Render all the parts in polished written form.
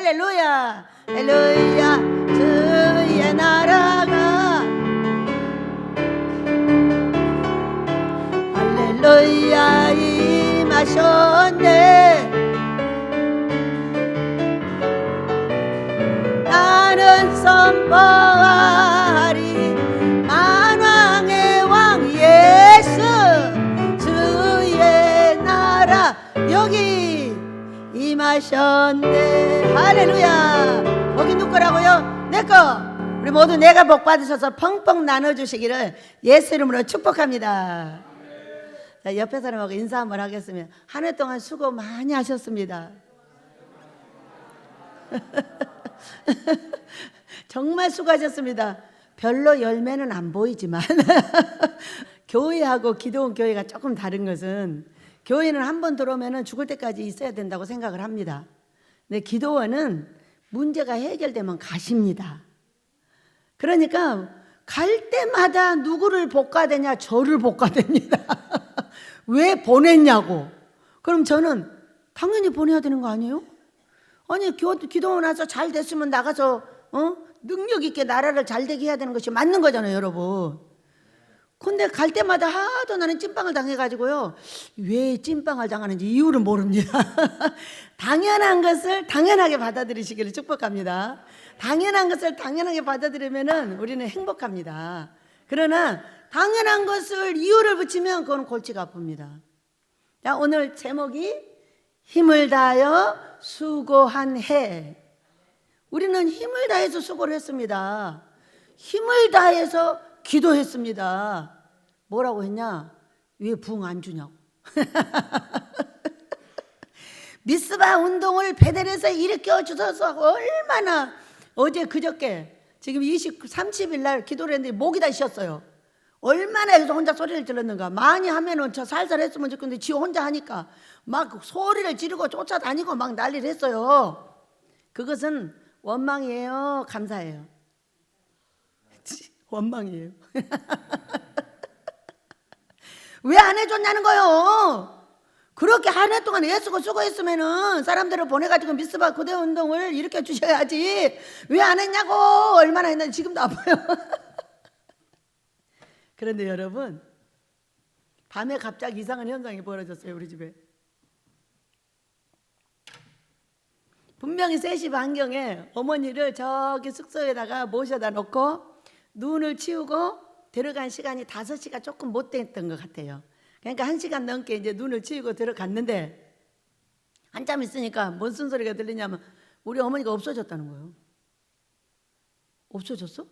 할렐루야 할렐루야 주의 나라가 할렐루야 임하셨네. 나는 선포하리 만왕의 왕 예수 주의 나라 여기 임하셨네. 할렐루야. 거기 누구 거라고요? 내거. 우리 모두 내가 복 받으셔서 펑펑 나눠주시기를 예수 이름으로 축복합니다. 자, 옆에 사람하고 인사 한번 하겠습니다. 한 해 동안 수고 많이 하셨습니다. 정말 수고하셨습니다. 별로 열매는 안 보이지만 교회하고 기도원 교회가 조금 다른 것은 교회는 한 번 들어오면 죽을 때까지 있어야 된다고 생각을 합니다. 근데 기도원은 문제가 해결되면 가십니다. 그러니까 갈 때마다 누구를 볶아대냐? 저를 볶아댑니다. 왜 보냈냐고. 그럼 저는 당연히 보내야 되는 거 아니에요? 아니 기도원 와서 잘 됐으면 나가서 능력 있게 나라를 잘 되게 해야 되는 것이 맞는 거잖아요, 여러분. 근데 갈 때마다 하도 나는 찐빵을 당해가지고요. 왜 찐빵을 당하는지 이유를 모릅니다. 당연한 것을 당연하게 받아들이시기를 축복합니다. 당연한 것을 당연하게 받아들이면 우리는 행복합니다. 그러나 당연한 것을 이유를 붙이면 그건 골치가 아픕니다. 자, 오늘 제목이 힘을 다하여 수고한 해. 우리는 힘을 다해서 수고를 했습니다. 힘을 다해서 기도했습니다. 뭐라고 했냐? 왜 부흥 안 주냐고. 미스바 운동을 베델에서 일으켜 주셔서 얼마나 어제 그저께 지금 30일 날 기도를 했는데 목이 다 쉬었어요. 얼마나 여기서 혼자 소리를 질렀는가. 많이 하면은 저 살살 했으면 좋겠는데 지 혼자 하니까 막 소리를 지르고 쫓아다니고 막 난리를 했어요. 그것은 원망이에요, 감사해요? 원망이에요. 왜 안 해줬냐는 거요. 그렇게 한 해 동안 애쓰고 수고했으면은 사람들을 보내가지고 미스바 고대 운동을 일으켜 주셔야지. 왜 안 했냐고. 얼마나 했는지 지금도 아파요. 그런데 여러분, 밤에 갑자기 이상한 현상이 벌어졌어요, 우리 집에. 분명히 3시 반경에 어머니를 저기 숙소에다가 모셔다 놓고 눈을 치우고 들어간 시간이 5시가 조금 못 됐던 것 같아요. 그러니까 1시간 넘게 이제 눈을 치우고 들어갔는데 한참 있으니까 뭔 쓴소리가 들리냐면 우리 어머니가 없어졌다는 거예요. 없어졌어?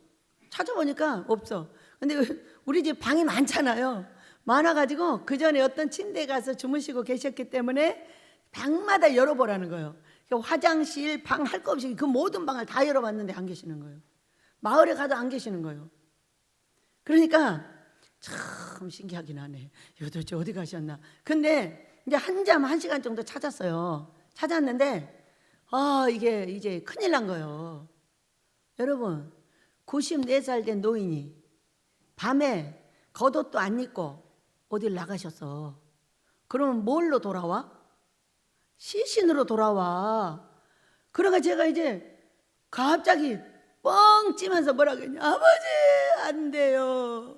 찾아보니까 없어. 근데 우리 집 방이 많잖아요. 많아가지고 그 전에 어떤 침대에 가서 주무시고 계셨기 때문에 방마다 열어보라는 거예요. 그러니까 화장실, 방 할 거 없이 그 모든 방을 다 열어봤는데 안 계시는 거예요. 마을에 가도 안 계시는 거예요. 그러니까 참 신기하긴 하네. 이거 도대체 어디 가셨나. 근데 이제 한잠 1시간 정도 찾았어요. 찾았는데 이게 이제 큰일 난 거예요. 여러분, 94살 된 노인이 밤에 겉옷도 안 입고 어딜 나가셨어. 그러면 뭘로 돌아와? 시신으로 돌아와. 그러니까 제가 이제 갑자기 뻥 찌면서 뭐라고 했냐. 아버지 안 돼요.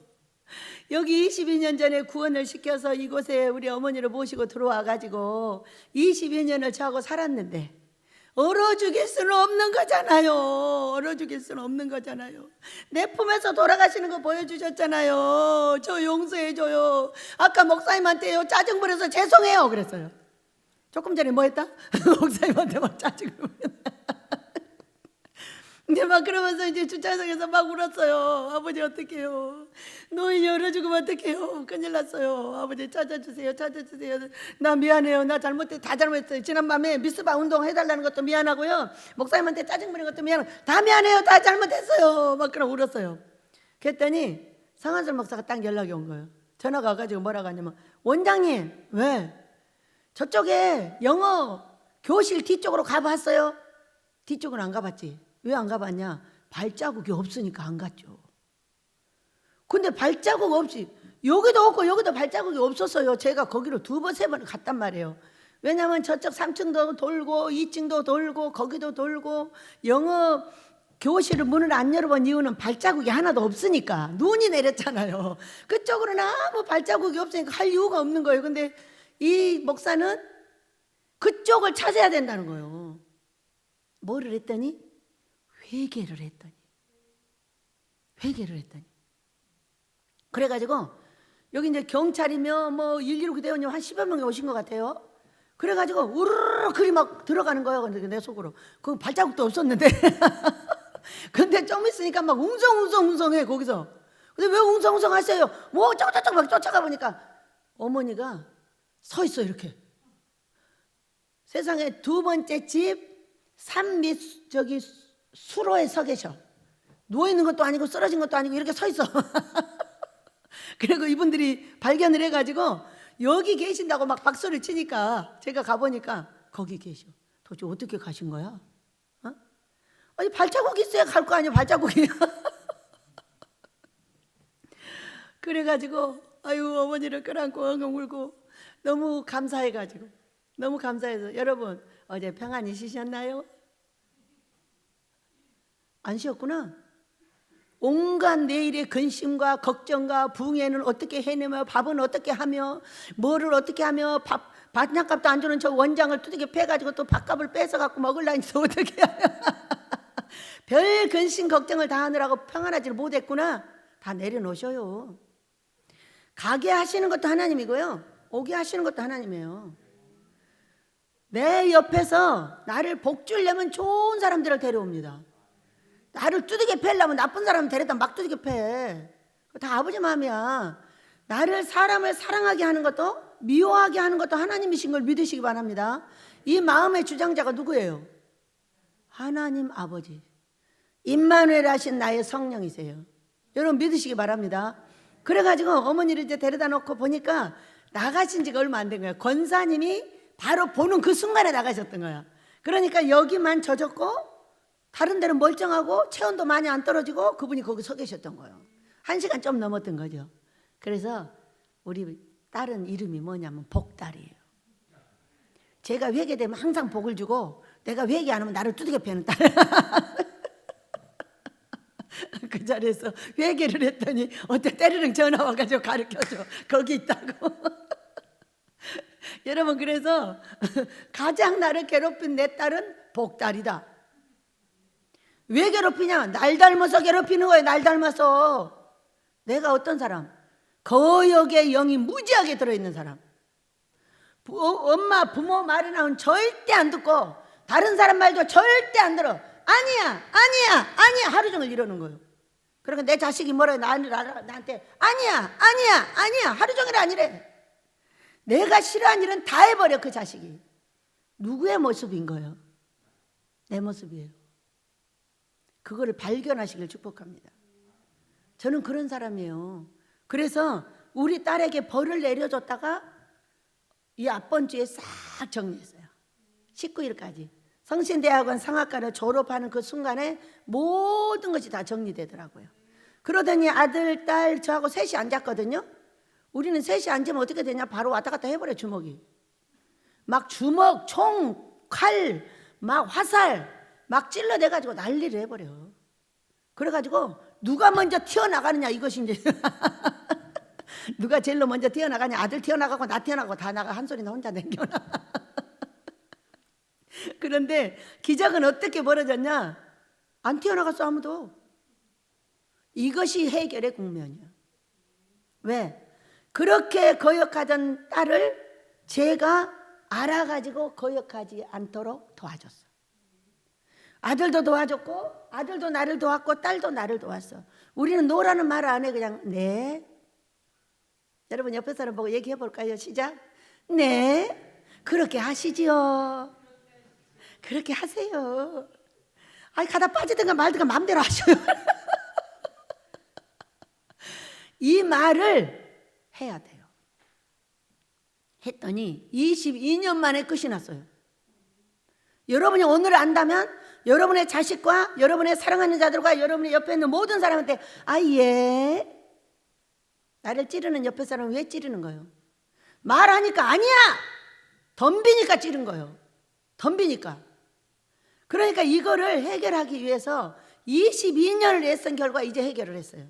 여기 22년 전에 구원을 시켜서 이곳에 우리 어머니를 모시고 들어와가지고 22년을 저하고 살았는데 얼어 죽일 수는 없는 거잖아요. 얼어 죽일 수는 없는 거잖아요. 내 품에서 돌아가시는 거 보여주셨잖아요. 저 용서해줘요. 아까 목사님한테요 짜증 부려서 죄송해요 그랬어요. 조금 전에 뭐 했다? 목사님한테 막 짜증을 부렸다. 근데 막 그러면서 이제 주차장에서 막 울었어요. 아버지 어떡해요. 노인이 얼어 죽으면 어떡해요. 큰일 났어요. 아버지 찾아주세요. 찾아주세요. 나 미안해요. 나 잘못해. 다 잘못했어요. 지난밤에 미스바 운동 해달라는 것도 미안하고요. 목사님한테 짜증 부린 것도 미안하고 다 미안해요. 다 잘못했어요. 막 그러고 울었어요. 그랬더니 성한솔 목사가 딱 연락이 온 거예요. 전화가 와가지고 뭐라고 하냐면 원장님 왜? 저쪽에 영어 교실 뒤쪽으로 가봤어요? 뒤쪽은 안 가봤지. 왜 안 가봤냐? 발자국이 없으니까 안 갔죠. 근데 발자국 없이 여기도 없고 여기도 발자국이 없었어요. 제가 거기로 2번 3번 갔단 말이에요. 왜냐하면 저쪽 3층도 돌고 2층도 돌고 거기도 돌고 영어 교실을 문을 안 열어본 이유는 발자국이 하나도 없으니까. 눈이 내렸잖아요. 그쪽으로는 아무 발자국이 없으니까 할 이유가 없는 거예요. 근데 이 목사는 그쪽을 찾아야 된다는 거예요. 뭐를 했더니? 회개를 했더니. 그래가지고 여기 이제 경찰이며 뭐 119 대원님 한 10여 명이 오신 것 같아요. 그래가지고 우르르 그리 막 들어가는 거예요. 근데 내 속으로 그 발자국도 없었는데 근데 좀 있으니까 막 웅성해 거기서. 근데 왜 웅성웅성 하세요? 뭐 저쪽 막 쫓아가 보니까 어머니가 서 있어 이렇게. 세상에 두 번째 집 산 밑 저기 수로에 서 계셔. 누워 있는 것도 아니고 쓰러진 것도 아니고 이렇게 서 있어. 그리고 이분들이 발견을 해가지고 여기 계신다고 막 박수를 치니까 제가 가보니까 거기 계셔. 도대체 어떻게 가신 거야? 어? 아니 발자국이 있어야 갈 거 아니야. 발자국이. 그래가지고 아유 어머니를 끌어안고 엉엉 울고 너무 감사해가지고 너무 감사해서. 여러분 어제 평안히 쉬셨나요? 안 쉬었구나. 온갖 내일의 근심과 걱정과 부흥회는 어떻게 해내며 밥은 어떻게 하며 뭐를 어떻게 하며 반찬값도 안 주는 저 원장을 두들겨 패가지고 또 밥값을 뺏어갖고 먹으려니 또 어떻게 하며 별 근심 걱정을 다 하느라고 평안하지를 못했구나. 다 내려놓으셔요. 가게 하시는 것도 하나님이고요, 오게 하시는 것도 하나님이에요. 내 옆에서 나를 복주려면 좋은 사람들을 데려옵니다. 나를 두들겨 패려면 나쁜 사람 데려다 막 두들겨 패. 다 아버지 마음이야. 나를 사람을 사랑하게 하는 것도 미워하게 하는 것도 하나님이신 걸 믿으시기 바랍니다. 이 마음의 주장자가 누구예요? 하나님 아버지, 임마누엘 하신 나의 성령이세요. 여러분 믿으시기 바랍니다. 그래가지고 어머니를 이제 데려다 놓고 보니까 나가신 지가 얼마 안 된 거야. 권사님이 바로 보는 그 순간에 나가셨던 거야. 그러니까 여기만 젖었고 다른 데는 멀쩡하고 체온도 많이 안 떨어지고 그분이 거기 서 계셨던 거예요. 1시간 좀 넘었던 거죠. 그래서 우리 딸은 이름이 뭐냐면 복달이에요. 제가 회개되면 항상 복을 주고 내가 회개 안 하면 나를 두들겨 패는 딸. 그 자리에서 회개를 했더니 어때 때리는 전화 와가지고 가르쳐줘. 거기 있다고. 여러분 그래서 가장 나를 괴롭힌 내 딸은 복달이다. 왜 괴롭히냐? 날 닮아서 괴롭히는 거예요. 날 닮아서. 내가 어떤 사람? 거역의 영이 무지하게 들어있는 사람. 엄마 부모 말이 나오면 절대 안 듣고 다른 사람 말도 절대 안 들어. 아니야 하루 종일 이러는 거예요. 그러니까 내 자식이 뭐라 나한테 아니야 하루 종일 아니래. 내가 싫어하는 일은 다 해버려. 그 자식이 누구의 모습인 거예요? 내 모습이에요. 그거를 발견하시길 축복합니다. 저는 그런 사람이에요. 그래서 우리 딸에게 벌을 내려줬다가 이 앞번 주에 싹 정리했어요. 19일까지 성신대학원 상학과를 졸업하는 그 순간에 모든 것이 다 정리되더라고요. 그러더니 아들, 딸 저하고 셋이 앉았거든요. 우리는 셋이 앉으면 어떻게 되냐? 바로 왔다 갔다 해버려. 주먹이 막 주먹, 총, 칼, 막 화살 막 찔러대가지고 난리를 해버려. 그래가지고 누가 먼저 튀어나가느냐 이것이 이제 누가 제일로 먼저 튀어나가냐. 아들 튀어나가고 나 튀어나가고 다 나가. 한 소리나 혼자 남겨놔. 그런데 기적은 어떻게 벌어졌냐? 안 튀어나갔어 아무도. 이것이 해결의 국면이야. 왜? 그렇게 거역하던 딸을 제가 알아가지고 거역하지 않도록 도와줬어. 아들도 도와줬고 아들도 나를 도왔고 딸도 나를 도왔어. 우리는 노라는 말 안 해. 그냥 네. 여러분 옆에 사람 보고 얘기해 볼까요? 시작. 네. 그렇게 하시지요. 그렇게 하세요. 아니 가다 빠지든가 말든가 마음대로 하셔요. 이 말을 해야 돼요. 했더니 22년 만에 끝이 났어요. 여러분이 오늘 안다면 여러분의 자식과 여러분의 사랑하는 자들과 여러분의 옆에 있는 모든 사람한테 예. 나를 찌르는 옆에 사람은 왜 찌르는 거예요? 말하니까 아니야. 덤비니까 찌른 거예요. 덤비니까. 그러니까 이거를 해결하기 위해서 22년을 애쓴 결과 이제 해결을 했어요.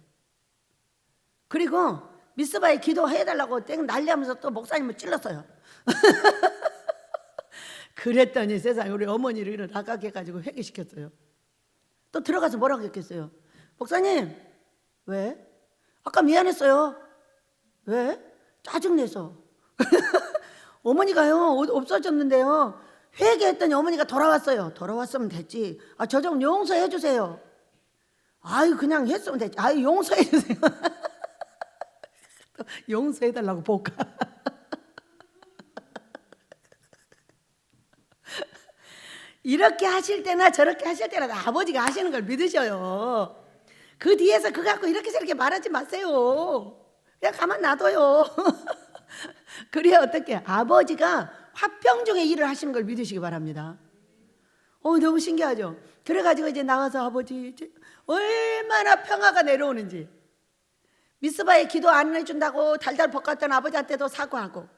그리고 미스바에 기도해달라고 땡 난리하면서 또 목사님을 찔렀어요. 그랬더니 세상에 우리 어머니를 나가게 해가지고 회개시켰어요. 또 들어가서 뭐라고 했겠어요? 목사님, 왜? 아까 미안했어요. 왜? 짜증내서. 어머니가요 없어졌는데요, 회개했더니 어머니가 돌아왔어요. 돌아왔으면 됐지. 아, 저 좀 용서해 주세요. 아유, 그냥 했으면 됐지. 아유, 용서해 주세요. 용서해 달라고 볼까? 이렇게 하실 때나 저렇게 하실 때나 아버지가 하시는 걸 믿으셔요. 그 뒤에서 그거 갖고 이렇게 저렇게 말하지 마세요. 그냥 가만 놔둬요. 그래야 어떻게 아버지가 화평 중에 일을 하시는 걸 믿으시기 바랍니다. 너무 신기하죠. 그래가지고 이제 나가서 아버지 얼마나 평화가 내려오는지, 미스바에 기도 안 해준다고 달달 볶았던 아버지한테도 사과하고,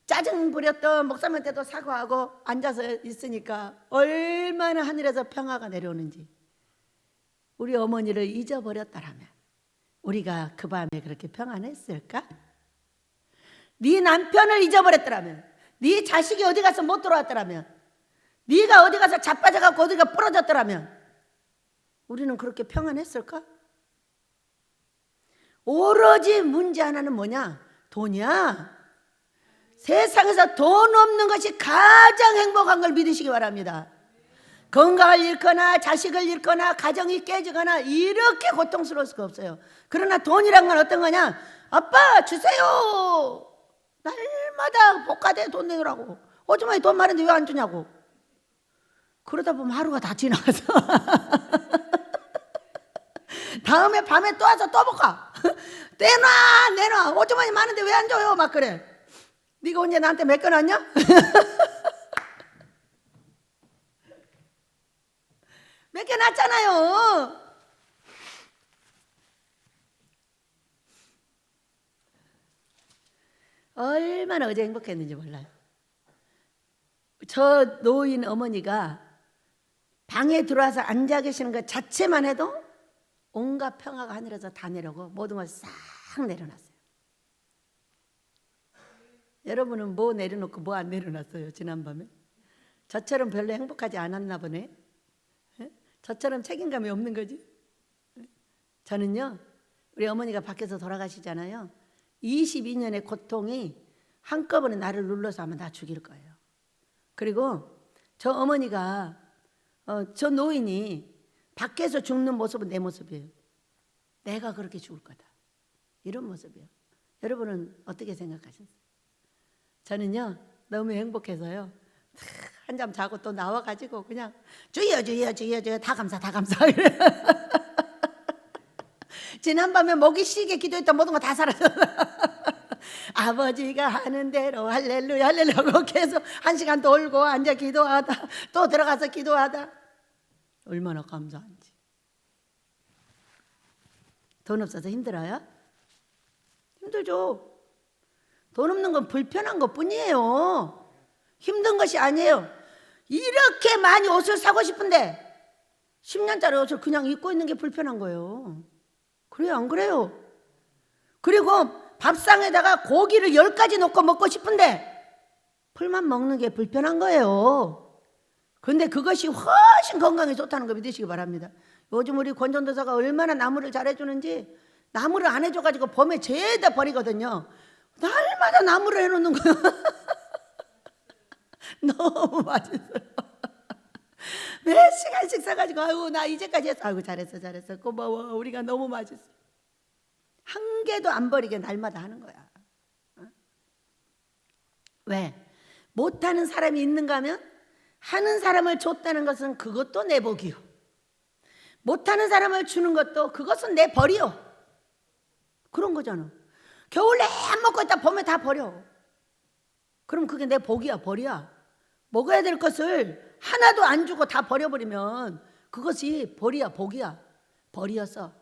짜증 부렸던 목사님한테도 사과하고 앉아서 있으니까 얼마나 하늘에서 평화가 내려오는지. 우리 어머니를 잊어버렸다라면 우리가 그 밤에 그렇게 평안했을까? 네 남편을 잊어버렸더라면, 네 자식이 어디 가서 못 들어왔더라면, 네가 어디 가서 자빠져갖고 어디가 부러졌더라면 우리는 그렇게 평안했을까? 오로지 문제 하나는 뭐냐? 돈이야. 세상에서 돈 없는 것이 가장 행복한 걸 믿으시기 바랍니다. 건강을 잃거나 자식을 잃거나 가정이 깨지거나 이렇게 고통스러울 수가 없어요. 그러나 돈이란 건 어떤 거냐? 아빠 주세요. 날마다 복가대 돈 내라고. 오줌마에 돈 많은데 왜 안 주냐고. 그러다 보면 하루가 다 지나가서 다음에 밤에 또 와서 또 볼까? 내놔 오줌마에 많은데 왜 안 줘요? 막 그래. 네가 언제 나한테 맡겨놨냐? 맡겨놨잖아요. 얼마나 어제 행복했는지 몰라요. 저 노인 어머니가 방에 들어와서 앉아 계시는 것 자체만 해도 온갖 평화가 하늘에서 다 내려오고 모든 걸 싹 내려놨어요. 여러분은 뭐 내려놓고 뭐 안 내려놨어요? 지난밤에 저처럼 별로 행복하지 않았나 보네. 저처럼 책임감이 없는 거지. 저는요, 우리 어머니가 밖에서 돌아가시잖아요. 22년의 고통이 한꺼번에 나를 눌러서 아마 나 죽일 거예요. 그리고 저 어머니가 저 노인이 밖에서 죽는 모습은 내 모습이에요. 내가 그렇게 죽을 거다, 이런 모습이에요. 여러분은 어떻게 생각하셨어요? 저는요 너무 행복해서요 한잠 자고 또 나와가지고 그냥 주여 다 감사 지난밤에 목이 쉬게 기도했던 모든 거 다 사라졌어. 아버지가 하는 대로 할렐루야 하고 계속 1시간 돌고 앉아 기도하다 또 들어가서 기도하다. 얼마나 감사한지. 돈 없어서 힘들어요? 힘들죠. 돈 없는 건 불편한 것 뿐이에요. 힘든 것이 아니에요. 이렇게 많이 옷을 사고 싶은데 10년짜리 옷을 그냥 입고 있는 게 불편한 거예요. 그래요, 안 그래요? 그리고 밥상에다가 고기를 10가지 넣고 먹고 싶은데 풀만 먹는 게 불편한 거예요. 그런데 그것이 훨씬 건강에 좋다는 거 믿으시기 바랍니다. 요즘 우리 권전도사가 얼마나 나무를 잘해주는지, 나무를 안 해줘가지고 봄에 죄다 버리거든요. 날마다 나무를 해놓는 거예요. 너무 맛있어요. 몇 시간씩 사가지고 아이고 나 이제까지 했어. 아이고 잘했어 고마워. 우리가 너무 맛있어. 한 개도 안 버리게 날마다 하는 거야. 왜? 못하는 사람이 있는가 하면 하는 사람을 줬다는 것은 그것도 내 복이요, 못하는 사람을 주는 것도 그것은 내 벌이요. 그런 거잖아. 겨울 내내 먹고 있다 봄에 다 버려. 그럼 그게 내 복이야, 벌이야? 먹어야 될 것을 하나도 안 주고 다 버려버리면 그것이 벌이야, 복이야? 벌이었어.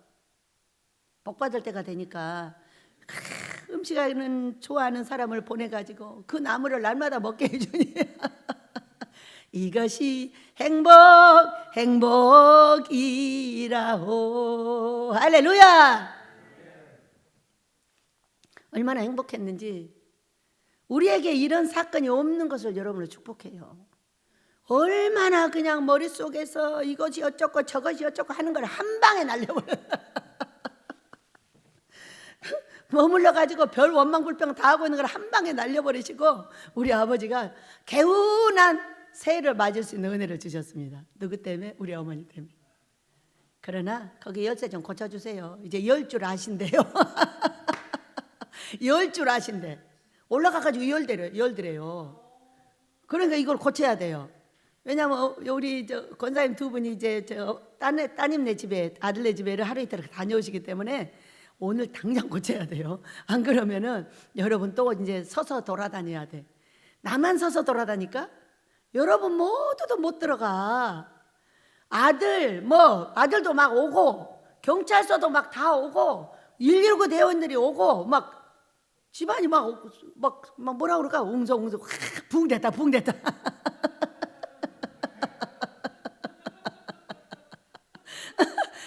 복 받을 때가 되니까 음식하는 좋아하는 사람을 보내가지고 그 나무를 날마다 먹게 해주니 이것이 행복이라호. 할렐루야. 얼마나 행복했는지. 우리에게 이런 사건이 없는 것을 여러분을 축복해요. 얼마나 그냥 머릿속에서 이것이 어쩌고 저것이 어쩌고 하는 걸 한 방에 날려버려. 머물러 가지고 별 원망불평 다 하고 있는 걸 한 방에 날려버리시고 우리 아버지가 개운한 새해를 맞을 수 있는 은혜를 주셨습니다. 누구 때문에? 우리 어머니 때문에. 그러나 거기 열쇠 좀 고쳐주세요. 이제 열 줄 아신대요. 열 줄 아신대. 올라가가지고 열드래요. 그러니까 이걸 고쳐야 돼요. 왜냐하면 우리 권사님 두 분이 이제 따님네 집에, 아들네 집에를 하루 이틀 다녀오시기 때문에 오늘 당장 고쳐야 돼요. 안 그러면은 여러분 또 이제 서서 돌아다녀야 돼. 나만 서서 돌아다니까 여러분 모두도 못 들어가. 아들도 막 오고 경찰서도 막 다 오고 119 대원들이 오고 막 집안이 막 뭐라 그럴까? 웅성웅성 붕댔다.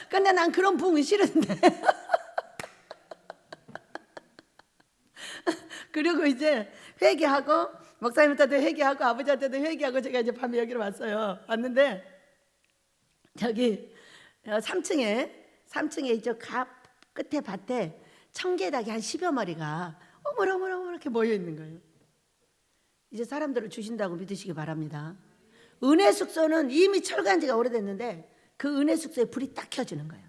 근데 난 그런 붕이 싫은데. 그리고 이제 회개하고 목사님한테도 회개하고 아버지한테도 회개하고 제가 이제 밤에 여기로 왔어요. 왔는데 저기 3층에 이쪽 끝에 밭에 청개닭이 한 10여 마리가 어머나 이렇게 모여 있는 거예요. 이제 사람들을 주신다고 믿으시기 바랍니다. 은혜 숙소는 이미 철거한 지가 오래됐는데 그 은혜 숙소에 불이 딱 켜지는 거예요.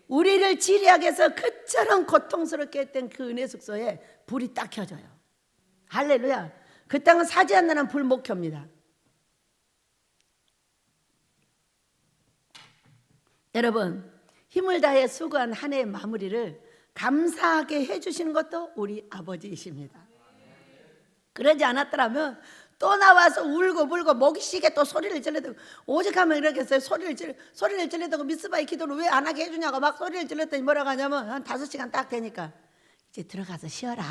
우리를 지리하게 해서 그처럼 고통스럽게 했던 그 은혜 숙소에 불이 딱 켜져요. 할렐루야. 그 땅은 사지 않는 한 불 못 켭니다. 여러분 힘을 다해 수고한 한 해의 마무리를 감사하게 해주시는 것도 우리 아버지이십니다. 그러지 않았더라면 또 나와서 울고 불고 목이 쉬게 또 소리를 질러대고 오직하면 이렇게 했어요. 소리를 질러대고 미스바의 기도를 왜 안 하게 해주냐고 막 소리를 질렀더니 뭐라고 하냐면 한 5시간 딱 되니까 이제 들어가서 쉬어라.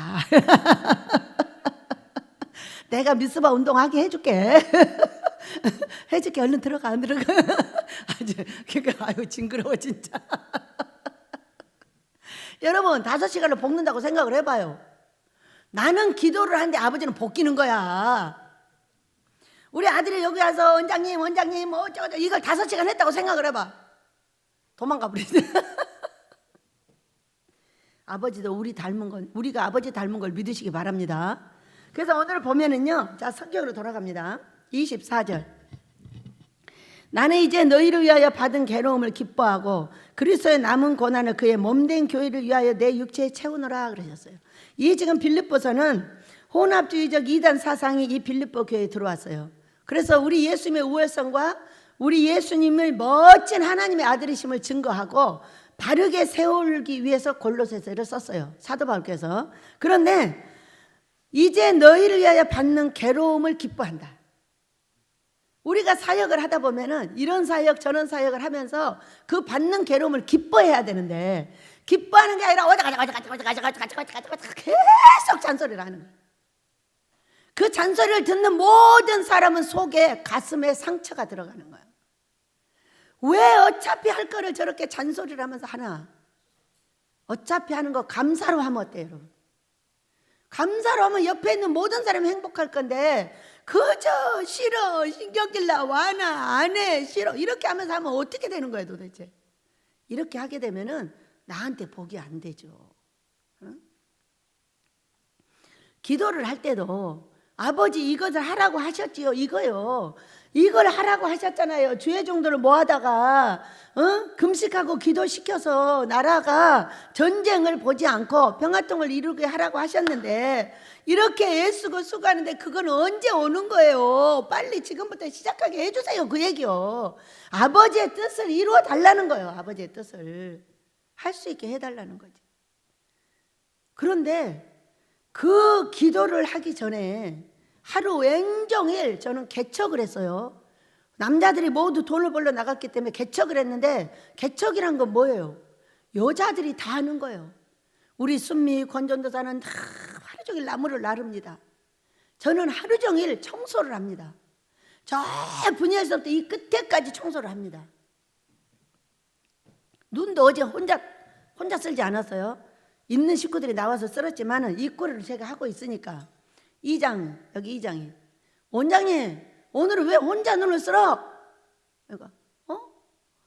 내가 미스바 운동하게 해줄게. 해줄게. 얼른 들어가. 안 들어가. 아유 징그러워 진짜. 여러분 5시간을 볶는다고 생각을 해봐요. 나는 기도를 하는데 아버지는 볶이는 거야. 우리 아들이 여기 와서 원장님 뭐 어쩌고 이걸 5시간 했다고 생각을 해봐. 도망가 버리지. 아버지도 우리가 아버지 닮은 걸 믿으시기 바랍니다. 그래서 오늘 보면은요, 자 성경으로 돌아갑니다. 24절. 나는 이제 너희를 위하여 받은 괴로움을 기뻐하고 그리스도의 남은 고난을 그의 몸된 교회를 위하여 내 육체에 채우노라 그러셨어요. 이 지금 빌립보서는 혼합주의적 이단 사상이 이 빌립보 교회에 들어왔어요. 그래서 우리 예수님의 우월성과 우리 예수님을 멋진 하나님의 아들이심을 증거하고 바르게 세우기 위해서 골로새서를 썼어요. 사도 바울께서. 그런데 이제 너희를 위하여 받는 괴로움을 기뻐한다. 우리가 사역을 하다 보면은 이런 사역 저런 사역을 하면서 그 받는 괴로움을 기뻐해야 되는데 기뻐하는 게 아니라 어디가자 계속 잔소리를 하는 거예요. 그 잔소리를 듣는 모든 사람은 속에 가슴에 상처가 들어가는 거예요. 왜 어차피 할 거를 저렇게 잔소리를 하면서 하나? 어차피 하는 거 감사로 하면 어때요, 여러분? 감사로 하면 옆에 있는 모든 사람이 행복할 건데 그저 싫어, 신경질 나, 와나, 안 해, 싫어 이렇게 하면서 하면 어떻게 되는 거예요 도대체? 이렇게 하게 되면은 나한테 복이 안 되죠. 응? 기도를 할 때도 아버지 이것을 하라고 하셨지요. 이걸 하라고 하셨잖아요. 주의 종들을 모아다가 금식하고 기도시켜서 나라가 전쟁을 보지 않고 평화통을 이루게 하라고 하셨는데 이렇게 애쓰고 수고하는데 그건 언제 오는 거예요? 빨리 지금부터 시작하게 해주세요. 그 얘기요. 아버지의 뜻을 이루어 달라는 거예요. 아버지의 뜻을 할 수 있게 해달라는 거지. 그런데 그 기도를 하기 전에 하루 왼종일 저는 개척을 했어요. 남자들이 모두 돈을 벌러 나갔기 때문에 개척을 했는데 개척이란 건 뭐예요? 여자들이 다 하는 거예요. 우리 순미 건전도사는 다 하루 종일 나무를 나릅니다. 저는 하루 종일 청소를 합니다. 저 분야에서부터 이 끝에까지 청소를 합니다. 눈도 어제 혼자 쓸지 않았어요. 있는 식구들이 나와서 쓸었지만은 이 꼴을 제가 하고 있으니까 여기 이장이 원장님 오늘은 왜 혼자 눈을 쓸어? 내가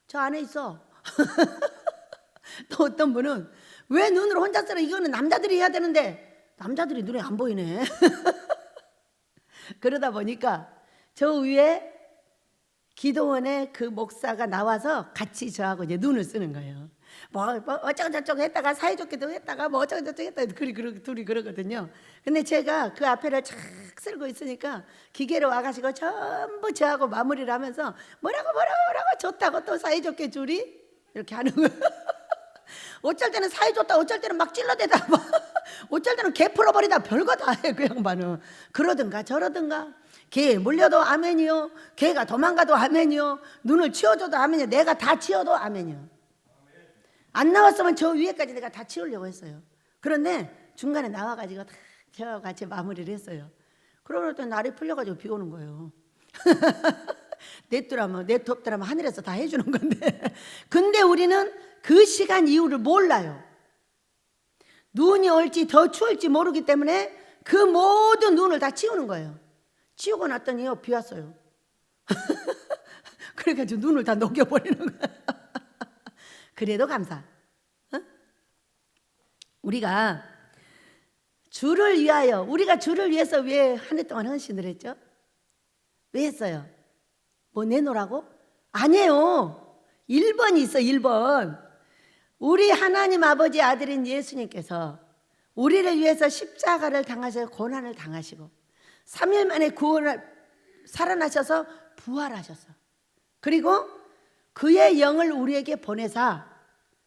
저 안에 있어. 또 어떤 분은 왜 눈을 혼자 쓸어? 이거는 남자들이 해야 되는데 남자들이 눈에 안 보이네. 그러다 보니까 저 위에 기도원에 그 목사가 나와서 같이 저하고 이제 눈을 쓰는 거예요. 뭐 어쩌고저쩌고 했다가 사이좋게도 했다가 뭐 어쩌고저쩌고 했다가 둘이 그러거든요. 근데 제가 그 앞에를 착 쓸고 있으니까 기계로 와가지고 전부 저하고 마무리를 하면서 뭐라고 좋다고 또 사이좋게 둘이 이렇게 하는 거예요. 어쩔 때는 사이좋다, 어쩔 때는 막 찔러대다, 어쩔 때는 개 풀어버리다 별거 다 해 그 양반은. 그러든가 저러든가. 개에 물려도 아멘이요, 개가 도망가도 아멘이요, 눈을 치워줘도 아멘이요, 내가 다 치워도 아멘이요. 안 나왔으면 저 위에까지 내가 다 치우려고 했어요. 그런데 중간에 나와가지고 다 저와 같이 마무리를 했어요. 그러고 또 날이 풀려가지고 비 오는 거예요. 내 톱더라면 하늘에서 다 해주는 건데. 근데 우리는 그 시간 이후를 몰라요. 눈이 올지 더 추울지 모르기 때문에 그 모든 눈을 다 치우는 거예요. 치우고 났더니요 비 왔어요. 그래가지고 눈을 다 녹여버리는 거예요. 그래도 감사. 우리가 주를 위해서 왜 한 해 동안 헌신을 했죠? 왜 했어요? 뭐 내놓으라고? 아니에요. 1번이 있어. 1번. 우리 하나님 아버지 아들인 예수님께서 우리를 위해서 십자가를 당하셔서 고난을 당하시고 3일 만에 살아나셔서 부활하셨어. 그리고 그의 영을 우리에게 보내사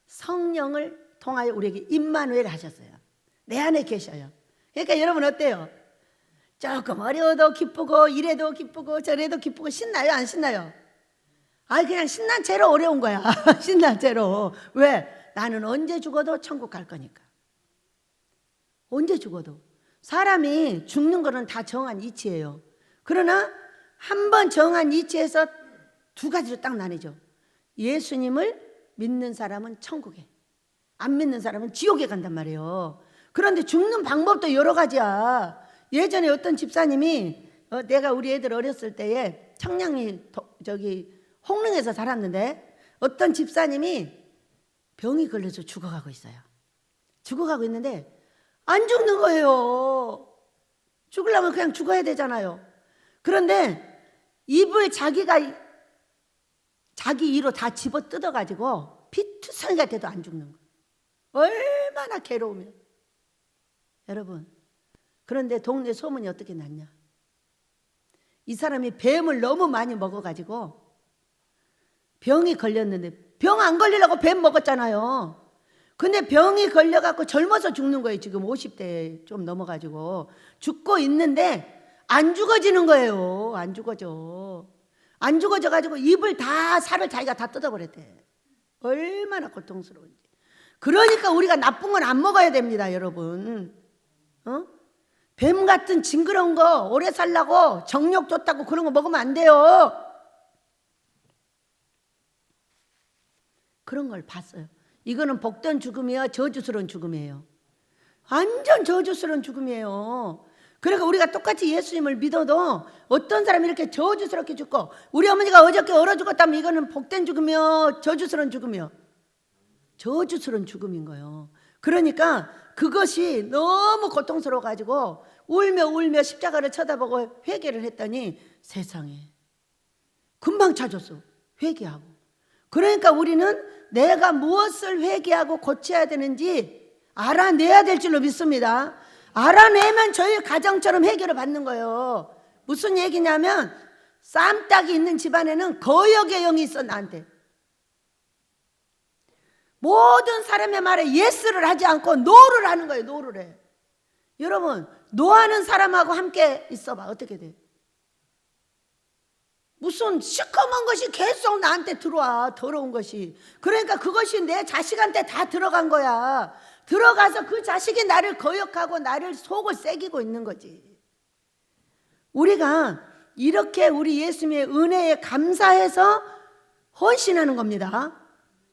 성령을 통하여 우리에게 임마누엘 하셨어요. 내 안에 계셔요. 그러니까 여러분 어때요? 조금 어려워도 기쁘고 이래도 기쁘고 저래도 기쁘고 신나요? 안 신나요? 그냥 신난 채로 어려운 거야. 신난 채로. 왜? 나는 언제 죽어도 천국 갈 거니까. 언제 죽어도. 사람이 죽는 거는 다 정한 이치예요. 그러나 한 번 정한 이치에서 두 가지로 딱 나뉘죠. 예수님을 믿는 사람은 천국에, 안 믿는 사람은 지옥에 간단 말이에요. 그런데 죽는 방법도 여러 가지야. 예전에 어떤 집사님이 내가 우리 애들 어렸을 때에 청량리 홍릉에서 살았는데 어떤 집사님이 병이 걸려서 죽어가고 있어요. 죽어가고 있는데 안 죽는 거예요. 죽으려면 그냥 죽어야 되잖아요. 그런데 입을 자기 이로 다 집어 뜯어가지고 피투성이가 돼도 안 죽는 거예요. 얼마나 괴로우면. 여러분, 그런데 동네 소문이 어떻게 났냐? 이 사람이 뱀을 너무 많이 먹어가지고 병이 걸렸는데, 병 안 걸리려고 뱀 먹었잖아요. 근데 병이 걸려갖고 젊어서 죽는 거예요. 지금 50대 좀 넘어가지고 죽고 있는데 안 죽어지는 거예요. 안 죽어져가지고 입을 다 살을 자기가 다 뜯어버렸대. 얼마나 고통스러운지. 그러니까 우리가 나쁜 건 안 먹어야 됩니다, 여러분. 뱀 같은 징그러운 거 오래 살라고 정력 좋다고 그런 거 먹으면 안 돼요. 그런 걸 봤어요. 이거는 복된 죽음이야, 저주스러운 죽음이에요. 완전 저주스러운 죽음이에요. 그러니까 우리가 똑같이 예수님을 믿어도 어떤 사람이 이렇게 저주스럽게 죽고, 우리 어머니가 어저께 얼어 죽었다면 이거는 복된 죽음이요, 저주스러운 죽음이요? 저주스러운 죽음인 거예요. 그러니까 그것이 너무 고통스러워가지고 울며 십자가를 쳐다보고 회개를 했더니 세상에 금방 찾았어. 회개하고. 그러니까 우리는 내가 무엇을 회개하고 고쳐야 되는지 알아내야 될 줄로 믿습니다. 알아내면 저희 가정처럼 해결을 받는 거예요. 무슨 얘기냐면 쌈딱이 있는 집안에는 거역의 영이 있어. 나한테 모든 사람의 말에 예스를 하지 않고 노를 하는 거예요. 노를 해. 여러분, 노하는 사람하고 함께 있어봐. 어떻게 돼? 무슨 시커먼 것이 계속 나한테 들어와. 더러운 것이. 그러니까 그것이 내 자식한테 다 들어간 거야. 들어가서 그 자식이 나를 거역하고 나를 속을 새기고 있는 거지. 우리가 이렇게 우리 예수님의 은혜에 감사해서 헌신하는 겁니다.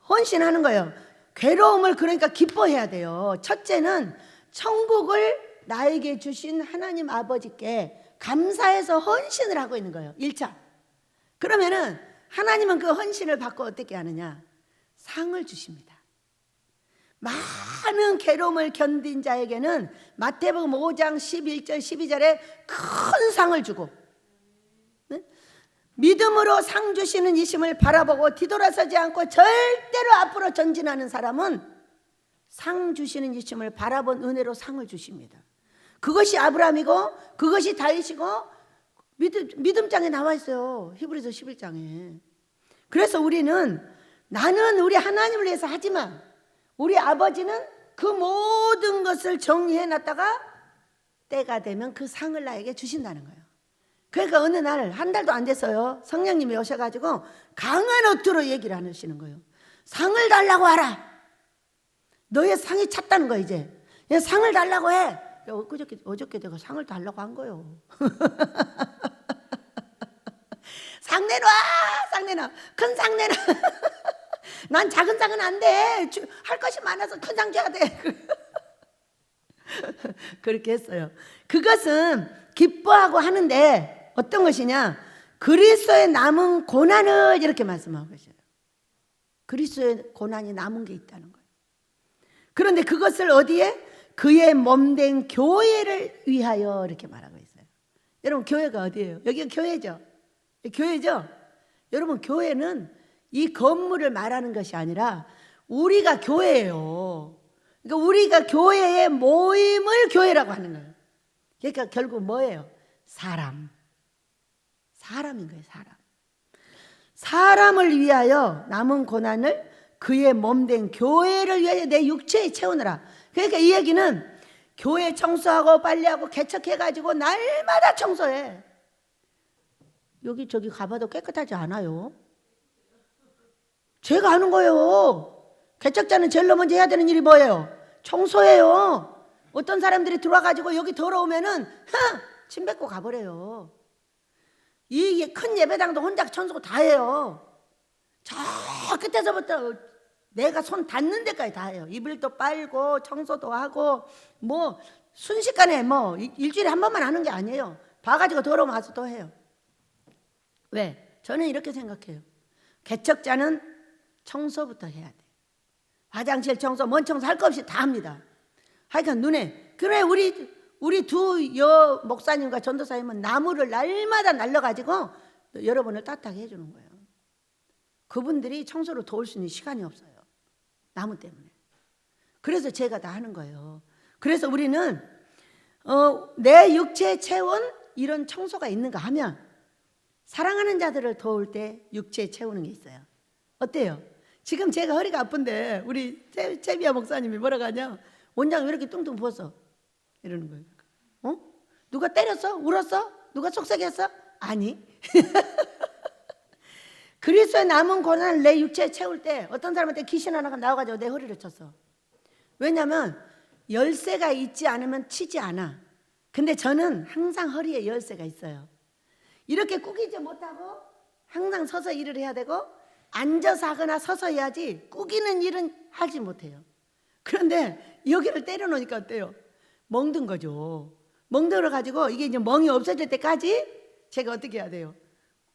헌신하는 거예요. 괴로움을 그러니까 기뻐해야 돼요. 첫째는 천국을 나에게 주신 하나님 아버지께 감사해서 헌신을 하고 있는 거예요. 1차. 그러면은 하나님은 그 헌신을 받고 어떻게 하느냐? 상을 주십니다. 많은 괴로움을 견딘 자에게는 마태복음 5장 11절 12절에 큰 상을 주고, 믿음으로 상 주시는 이심을 바라보고 뒤돌아서지 않고 절대로 앞으로 전진하는 사람은 상 주시는 이심을 바라본 은혜로 상을 주십니다. 그것이 아브라함이고 그것이 다윗이고 믿음장에 나와 있어요. 히브리서 11장에. 그래서 나는 우리 하나님을 위해서 하지만 우리 아버지는 그 모든 것을 정리해 놨다가 때가 되면 그 상을 나에게 주신다는 거예요. 그러니까 어느 날, 한 달도 안 됐어요. 성령님이 오셔가지고 강한 어투로 얘기를 하시는 거예요. 상을 달라고 하라. 너의 상이 찼다는 거야 이제. 상을 달라고 해. 어저께 내가 상을 달라고 한 거예요. 상 내놔, 상 내놔, 큰 상 내놔. 난 작은 상은 안 돼. 할 것이 많아서 큰 상 줘야 돼. 그렇게 했어요. 그것은 기뻐하고 하는데 어떤 것이냐? 그리스도의 남은 고난을 이렇게 말씀하고 계셔요. 그리스도의 고난이 남은 게 있다는 거예요. 그런데 그것을 어디에? 그의 몸된 교회를 위하여 이렇게 말하고 있어요. 여러분 교회가 어디예요? 여기가 교회죠. 교회죠. 여러분 교회는 이 건물을 말하는 것이 아니라 우리가 교회예요. 그러니까 우리가 교회의 모임을 교회라고 하는 거예요. 그러니까 결국 뭐예요? 사람인 거예요. 사람을 위하여 남은 고난을 그의 몸된 교회를 위하여 내 육체에 채우느라. 그러니까 이 얘기는 교회 청소하고 빨래하고 개척해가지고 날마다 청소해. 여기저기 가봐도 깨끗하지 않아요. 제가 하는 거예요. 개척자는 제일 먼저 해야 되는 일이 뭐예요? 청소예요. 어떤 사람들이 들어와가지고 여기 더러우면은 침 뱉고 가버려요. 이 큰 예배당도 혼자 청소 다 해요. 저 끝에서부터 내가 손 닿는 데까지 다 해요. 이불도 빨고 청소도 하고 뭐 순식간에 뭐 일주일에 한 번만 하는 게 아니에요. 봐가지고 더러우면 와서 또 해요. 왜? 저는 이렇게 생각해요. 개척자는 청소부터 해야 돼. 화장실 청소, 뭔 청소 할 거 없이 다 합니다. 하여간 눈에. 그래 우리 두 목사님과 전도사님은 나무를 날마다 날려가지고 여러분을 따뜻하게 해주는 거예요. 그분들이 청소를 도울 수 있는 시간이 없어요. 나무 때문에. 그래서 제가 다 하는 거예요. 그래서 우리는 내 육체에 채운 이런 청소가 있는가 하면 사랑하는 자들을 도울 때 육체에 채우는 게 있어요. 어때요? 지금 제가 허리가 아픈데 우리 채비야 목사님이 뭐라고 하냐? 원장이 왜 이렇게 뚱뚱 부었어? 이러는 거예요. 누가 때렸어? 울었어? 누가 속삭였어? 아니. 그리스도의 남은 고난을 내 육체에 채울 때 어떤 사람한테 귀신 하나가 나와가지고 내 허리를 쳤어. 왜냐하면 열쇠가 있지 않으면 치지 않아. 근데 저는 항상 허리에 열쇠가 있어요. 이렇게 꾸기지 못하고 항상 서서 일을 해야 되고 앉아서 하거나 서서 해야지 꾸기는 일은 하지 못해요. 그런데 여기를 때려놓으니까 어때요? 멍든 거죠. 멍들어가지고 이게 이제 멍이 없어질 때까지 제가 어떻게 해야 돼요?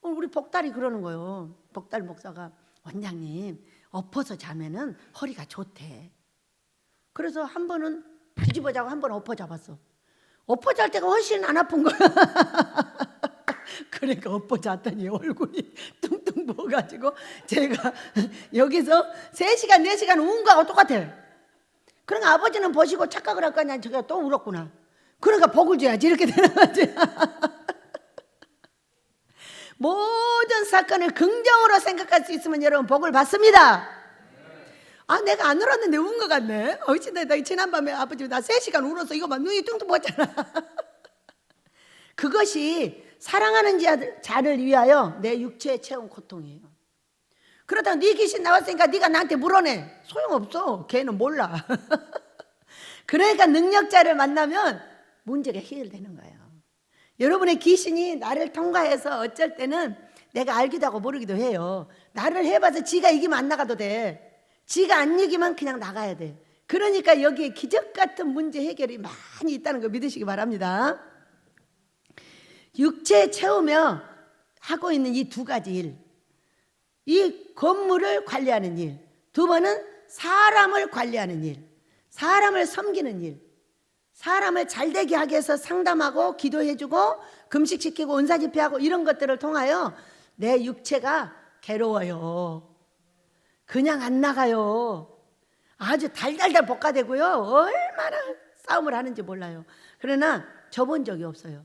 우리 복달이 그러는 거예요. 복달 목사가 원장님 엎어서 자면은 허리가 좋대. 그래서 한 번은 뒤집어 자고 한 번은 엎어 잡았어. 엎어 잘 때가 훨씬 안 아픈 거야. 그러니까 엎어 잤더니 얼굴이 뚱뚱 부어가지고 제가 여기서 3시간 4시간 운 거하고 똑같아. 그러니까 아버지는 보시고 착각을 할 거 아니야. 제가 또 울었구나. 그러니까 복을 줘야지 이렇게 되는 거지. 모든 사건을 긍정으로 생각할 수 있으면 여러분 복을 받습니다. 아 내가 안 울었는데 운 것 같네. 진짜 나 지난밤에 아버지 나 3시간 울어서 이거 막 눈이 뚱뚱 부었잖아. 그것이 사랑하는 자를 위하여 내 육체에 채운 고통이에요. 그렇다고 네 귀신 나왔으니까 네가 나한테 물어내. 소용없어. 걔는 몰라. 그러니까 능력자를 만나면 문제가 해결되는 거예요. 여러분의 귀신이 나를 통과해서 어쩔 때는 내가 알기도 하고 모르기도 해요. 나를 해봐서 지가 이기면 안 나가도 돼. 지가 안 이기면 그냥 나가야 돼. 그러니까 여기에 기적 같은 문제 해결이 많이 있다는 거 믿으시기 바랍니다. 육체 채우며 하고 있는 이 두 가지 일, 이 건물을 관리하는 일, 두 번은 사람을 관리하는 일, 사람을 섬기는 일, 사람을 잘되게 하기 위해서 상담하고 기도해주고 금식시키고 은사집회하고 이런 것들을 통하여 내 육체가 괴로워요. 그냥 안 나가요. 아주 달달달 볶아대고요. 얼마나 싸움을 하는지 몰라요. 그러나 접은 적이 없어요.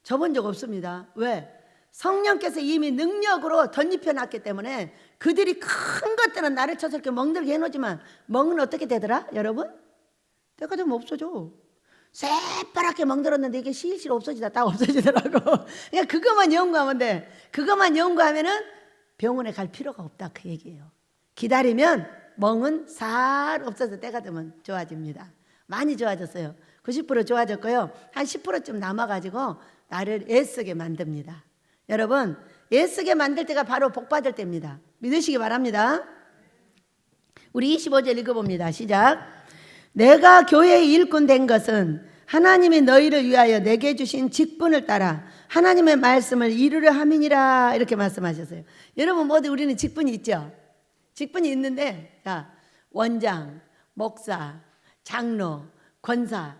접은 적 없습니다. 왜? 성령께서 이미 능력으로 덧입혀놨기 때문에 그들이 큰 것들은 나를 쳐서 이렇게 멍들게 해놓지만 멍은 어떻게 되더라? 여러분? 때가 되면 없어져. 새파랗게 멍들었는데 이게 실실 없어지다 다 없어지더라고. 그냥 그것만 연구하면 돼. 그것만 연구하면은 병원에 갈 필요가 없다 그 얘기예요. 기다리면 멍은 살 없어서 때가 되면 좋아집니다. 많이 좋아졌어요. 90% 좋아졌고요. 한 10%쯤 남아가지고 나를 애쓰게 만듭니다. 여러분, 애쓰게 만들 때가 바로 복 받을 때입니다. 믿으시기 바랍니다. 우리 25절 읽어봅니다. 시작. 내가 교회의 일꾼 된 것은 하나님이 너희를 위하여 내게 주신 직분을 따라 하나님의 말씀을 이루려 함이니라 이렇게 말씀하셨어요. 여러분 모두 우리는 직분이 있죠. 직분이 있는데 원장, 목사, 장로, 권사,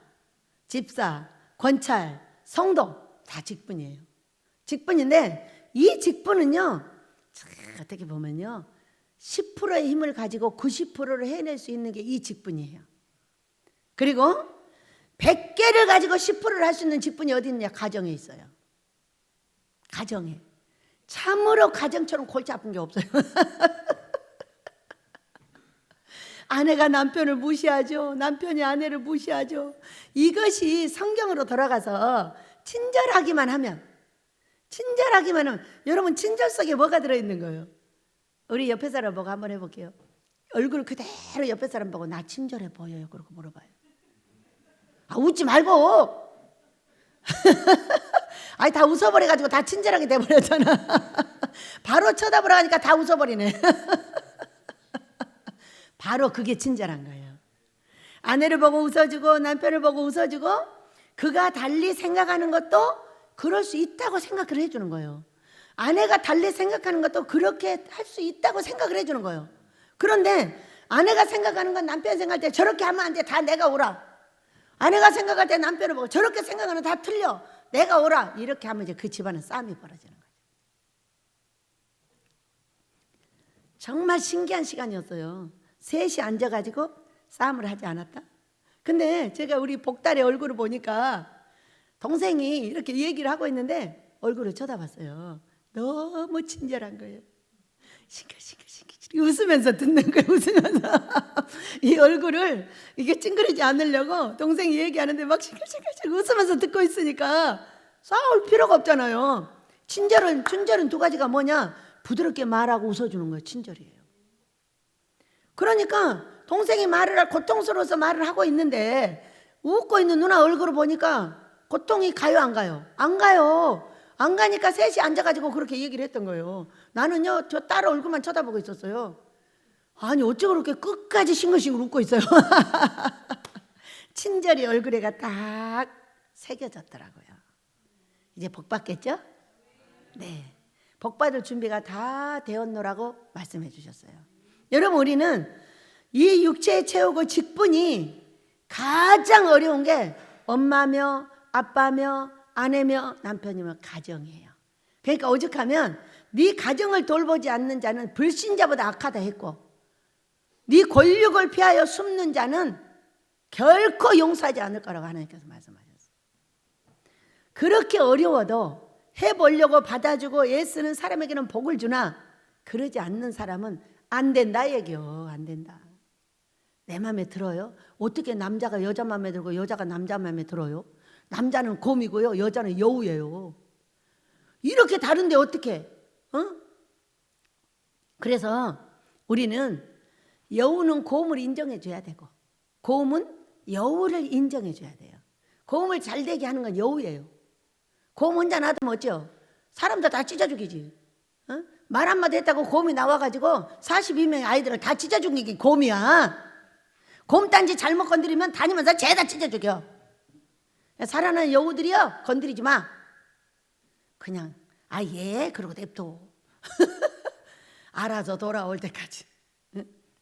집사, 권찰, 성도 다 직분이에요. 직분인데 이 직분은요 어떻게 보면요 10%의 힘을 가지고 90%를 해낼 수 있는 게 이 직분이에요. 그리고 100개를 가지고 10%를 할 수 있는 직분이 어디 있느냐? 가정에 있어요. 가정에. 참으로 가정처럼 골치 아픈 게 없어요. 아내가 남편을 무시하죠. 남편이 아내를 무시하죠. 이것이 성경으로 돌아가서 친절하기만 하면 여러분 친절 속에 뭐가 들어있는 거예요? 우리 옆에 사람 보고 한번 해볼게요. 얼굴 그대로 옆에 사람 보고 나 친절해 보여요? 그러고 물어봐요. 웃지 말고. 아니 다 웃어버려가지고 다 친절하게 돼버렸잖아. 바로 쳐다보라 하니까 다 웃어버리네. 바로 그게 친절한 거예요. 아내를 보고 웃어주고 남편을 보고 웃어주고 그가 달리 생각하는 것도 그럴 수 있다고 생각을 해주는 거예요. 아내가 달리 생각하는 것도 그렇게 할 수 있다고 생각을 해주는 거예요. 그런데 아내가 생각하는 건 남편 생각할 때 저렇게 하면 안 돼. 다 내가 오라. 아내가 생각할 때 남편을 보고 저렇게 생각하는 다 틀려. 내가 오라. 이렇게 하면 이제 그 집안은 싸움이 벌어지는 거죠. 정말 신기한 시간이었어요. 셋이 앉아가지고 싸움을 하지 않았다. 근데 제가 우리 복달의 얼굴을 보니까 동생이 이렇게 얘기를 하고 있는데 얼굴을 쳐다봤어요. 너무 친절한 거예요. 싱글싱글 웃으면서 듣는 거예요. 웃으면서 이 얼굴을 이게 찡그리지 않으려고 동생이 얘기하는데 막 싱글싱글 웃으면서 듣고 있으니까 싸울 필요가 없잖아요. 친절은 두 가지가 뭐냐? 부드럽게 말하고 웃어주는 거예요. 친절이에요. 그러니까 동생이 고통스러워서 말을 하고 있는데 웃고 있는 누나 얼굴을 보니까 고통이 가요 안 가요? 안 가요. 안 가니까 셋이 앉아가지고 그렇게 얘기를 했던 거예요. 나는요 저 딸 얼굴만 쳐다보고 있었어요. 아니 어째 그렇게 끝까지 싱글싱글 웃고 있어요. 친절이 얼굴에가 딱 새겨졌더라고요. 이제 복 받겠죠? 네, 복 받을 준비가 다 되었노라고 말씀해 주셨어요. 여러분 우리는 이 육체에 채우고 직분이 가장 어려운 게 엄마며 아빠며 아내며 남편이며 가정이에요. 그러니까 오죽하면 네 가정을 돌보지 않는 자는 불신자보다 악하다 했고 네 권력을 피하여 숨는 자는 결코 용서하지 않을 거라고 하나님께서 말씀하셨어요. 그렇게 어려워도 해보려고 받아주고 애쓰는 사람에게는 복을 주나 그러지 않는 사람은 안 된다 얘기요. 안 된다. 내 마음에 들어요? 어떻게 남자가 여자 마음에 들고 여자가 남자 마음에 들어요? 남자는 곰이고요 여자는 여우예요. 이렇게 다른데 어떻게? 그래서 우리는 여우는 곰을 인정해 줘야 되고 곰은 여우를 인정해 줘야 돼요. 고음을 잘 되게 하는 건 여우예요. 고음 혼자 놔두면 어쩌? 사람들 다 찢어 죽이지. 어? 말 한마디 했다고 고음이 나와가지고 42명의 아이들을 다 찢어 죽이기 고음이야. 곰단지 잘못 건드리면 다니면서 죄다 찢어 죽여. 살아나는 여우들이요, 건드리지 마. 그냥 예 그러고 냅둬. 알아서 돌아올 때까지.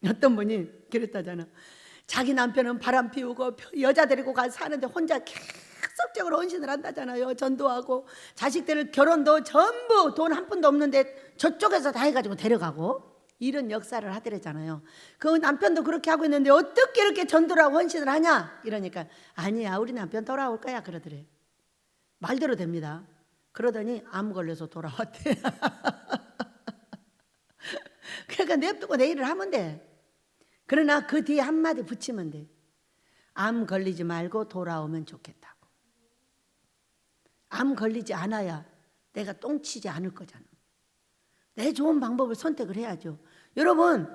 어떤 분이 그랬다잖아. 자기 남편은 바람 피우고 여자 데리고 가서 사는데 혼자 계속적으로 헌신을 한다잖아요. 전도하고 자식들 결혼도 전부 돈 한 푼도 없는데 저쪽에서 다 해가지고 데려가고 이런 역사를 하더랬잖아요. 그 남편도 그렇게 하고 있는데 어떻게 이렇게 전도를 하고 헌신을 하냐 이러니까 아니야 우리 남편 돌아올 거야 그러더래. 말대로 됩니다. 그러더니 암 걸려서 돌아왔대. 그러니까 냅두고 내 일을 하면 돼. 그러나 그 뒤에 한마디 붙이면 돼. 암 걸리지 말고 돌아오면 좋겠다고. 암 걸리지 않아야 내가 똥치지 않을 거잖아. 내 좋은 방법을 선택을 해야죠. 여러분,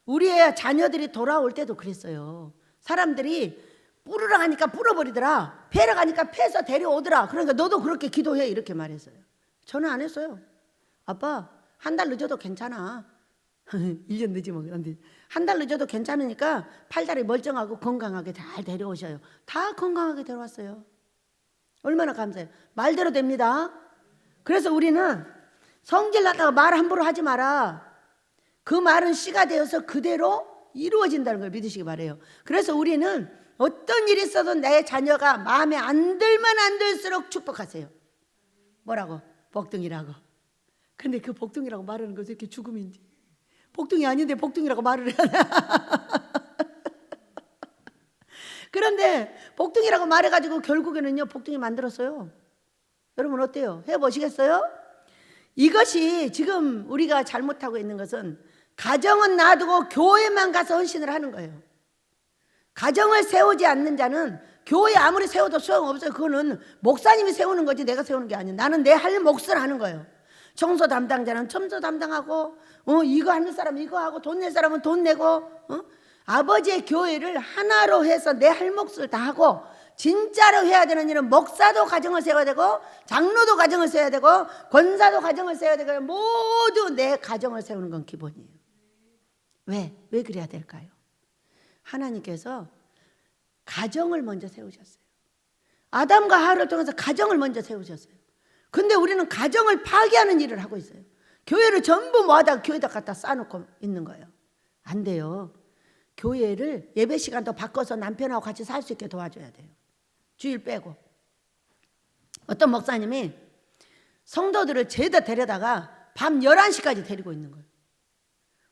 우리의 자녀들이 돌아올 때도 그랬어요. 사람들이 뿌르러 가니까 뿌려버리더라. 패러 가니까 패서 데려오더라. 그러니까 너도 그렇게 기도해 이렇게 말했어요. 저는 안 했어요. 아빠 한 달 늦어도 괜찮아. 1년 늦지 뭐. 한 달 늦어도 괜찮으니까 팔다리 멀쩡하고 건강하게 잘 데려오셔요. 다 건강하게 데려왔어요. 얼마나 감사해요. 말대로 됩니다. 그래서 우리는 성질나다가 말 함부로 하지 마라. 그 말은 씨가 되어서 그대로 이루어진다는 걸 믿으시기 바라요. 그래서 우리는 어떤 일이 있어도 내 자녀가 마음에 안 들면 안 들수록 축복하세요. 뭐라고? 복둥이라고. 근데 그 복둥이라고 말하는 것이 이렇게 죽음인지. 복둥이 아닌데 복둥이라고 말을 해야 돼. 그런데 복둥이라고 말해가지고 결국에는요 복둥이 만들었어요. 여러분 어때요? 해보시겠어요? 이것이 지금 우리가 잘못하고 있는 것은 가정은 놔두고 교회만 가서 헌신을 하는 거예요. 가정을 세우지 않는 자는 교회 아무리 세워도 소용없어요. 그거는 목사님이 세우는 거지 내가 세우는 게 아니에요. 나는 내 할 몫을 하는 거예요. 청소 담당자는 청소 담당하고 이거 하는 사람은 이거 하고 돈 낼 사람은 돈 내고 아버지의 교회를 하나로 해서 내 할 몫을 다 하고 진짜로 해야 되는 일은 목사도 가정을 세워야 되고 장로도 가정을 세워야 되고 권사도 가정을 세워야 되고 모두 내 가정을 세우는 건 기본이에요. 왜 그래야 될까요? 하나님께서 가정을 먼저 세우셨어요. 아담과 하와를 통해서 가정을 먼저 세우셨어요. 근데 우리는 가정을 파괴하는 일을 하고 있어요. 교회를 전부 모아다 교회에다 갖다 쌓아놓고 있는 거예요. 안 돼요. 교회를 예배 시간도 바꿔서 남편하고 같이 살 수 있게 도와줘야 돼요. 주일 빼고. 어떤 목사님이 성도들을 죄다 데려다가 밤 11시까지 데리고 있는 거예요.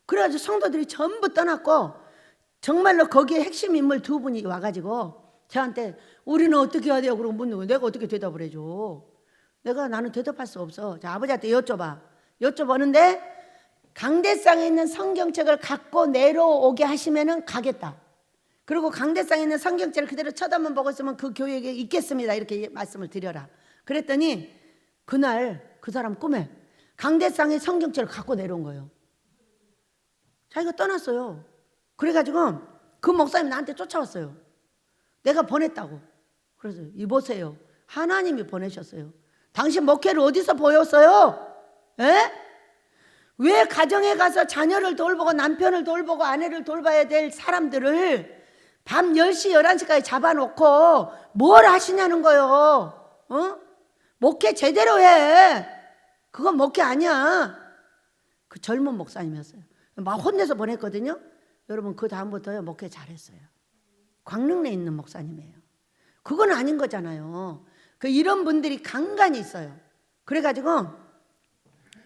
그래가지고 성도들이 전부 떠났고 정말로 거기에 핵심 인물 두 분이 와가지고 저한테 우리는 어떻게 해야 돼요? 그러고 묻는 거예요. 내가 어떻게 대답을 해줘? 나는 대답할 수 없어. 자, 아버지한테 여쭤보는데 강대상에 있는 성경책을 갖고 내려오게 하시면은 가겠다. 그리고 강대상에 있는 성경책을 그대로 쳐다만 보고 있으면 그 교회에 있겠습니다. 이렇게 말씀을 드려라. 그랬더니 그날 그 사람 꿈에 강대상의 성경책을 갖고 내려온 거예요. 자기가 떠났어요. 그래가지고 그 목사님이 나한테 쫓아왔어요. 내가 보냈다고. 그래서 이보세요. 하나님이 보내셨어요. 당신 목회를 어디서 보였어요? 에? 왜 가정에 가서 자녀를 돌보고 남편을 돌보고 아내를 돌봐야 될 사람들을 밤 10시 11시까지 잡아놓고 뭘 하시냐는 거예요. 목회 제대로 해. 그건 목회 아니야. 그 젊은 목사님이었어요. 막 혼내서 보냈거든요. 여러분 그 다음부터요 목회 잘했어요. 광릉내에 있는 목사님이에요. 그건 아닌 거잖아요. 이런 분들이 간간히 있어요. 그래가지고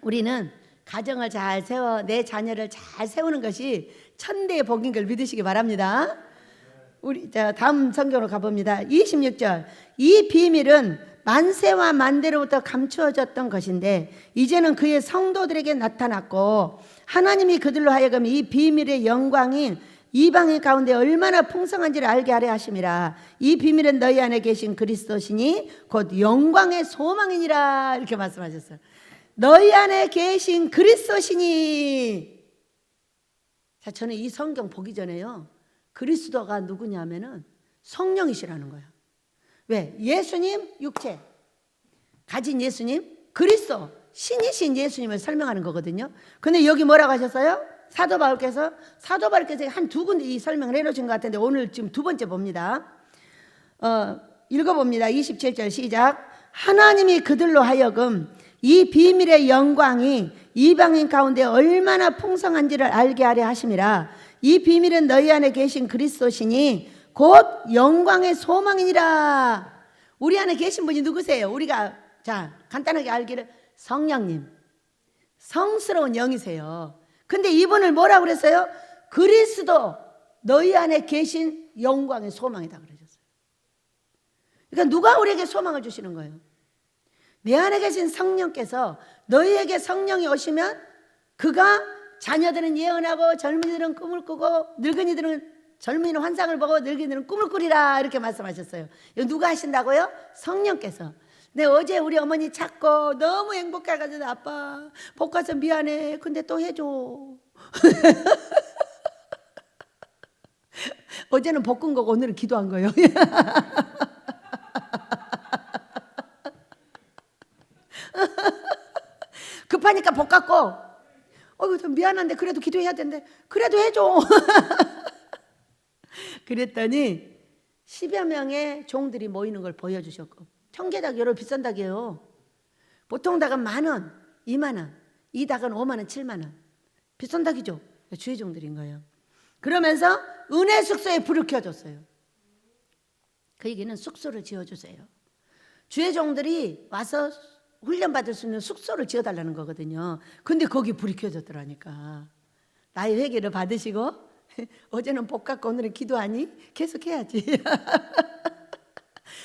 우리는 가정을 잘 세워 내 자녀를 잘 세우는 것이 천대의 복인 걸 믿으시기 바랍니다. 우리 다음 성경으로 가봅니다. 26절. 이 비밀은 만세와 만대로부터 감추어졌던 것인데 이제는 그의 성도들에게 나타났고 하나님이 그들로 하여금 이 비밀의 영광이 이방인 가운데 얼마나 풍성한지를 알게 하려 하심이라. 이 비밀은 너희 안에 계신 그리스도시니 곧 영광의 소망이니라. 이렇게 말씀하셨어요. 너희 안에 계신 그리스도시니. 자, 저는 이 성경 보기 전에요 그리스도가 누구냐면은 성령이시라는 거야. 왜? 예수님 육체 가진 예수님, 그리스도 신이신 예수님을 설명하는 거거든요. 근데 여기 뭐라고 하셨어요? 사도 바울께서 한 두 군데 이 설명을 해놓으신 것 같은데 오늘 지금 두 번째 봅니다. 읽어봅니다. 27절 시작. 하나님이 그들로 하여금 이 비밀의 영광이 이방인 가운데 얼마나 풍성한지를 알게 하려 하심이라. 이 비밀은 너희 안에 계신 그리스도시니 곧 영광의 소망이니라. 우리 안에 계신 분이 누구세요? 우리가 간단하게 알기를 성령님, 성스러운 영이세요. 근데 이분을 뭐라고 그랬어요? 그리스도 너희 안에 계신 영광의 소망이다 그러셨어요. 그러니까 누가 우리에게 소망을 주시는 거예요? 내 안에 계신 성령께서 너희에게 성령이 오시면 그가 자녀들은 예언하고 젊은이들은 꿈을 꾸고 늙은이들은 젊은이는 환상을 보고 늙은이들은 꿈을 꾸리라 이렇게 말씀하셨어요. 이거 누가 하신다고요? 성령께서. 근데 어제 우리 어머니 찾고 너무 행복해가지고 아빠 복 가서 미안해 근데 또 해줘. 어제는 볶은 거고 오늘은 기도한 거예요. 급하니까 볶았고 좀 미안한데 그래도 기도해야 되는데 그래도 해줘. 그랬더니 10여 명의 종들이 모이는 걸 보여주셨고 청계닭 여러 비싼 닭이에요. 보통 닭은 10,000원, 20,000원, 이 닭은 50,000원, 70,000원. 비싼 닭이죠. 주의 종들인 거예요. 그러면서 은혜 숙소에 불을 켜줬어요. 그 얘기는 숙소를 지어주세요. 주의 종들이 와서 훈련받을 수 있는 숙소를 지어달라는 거거든요. 근데 거기 불이 켜졌더라니까. 나의 회개를 받으시고 어제는 볶았고 오늘은 기도하니 계속 해야지.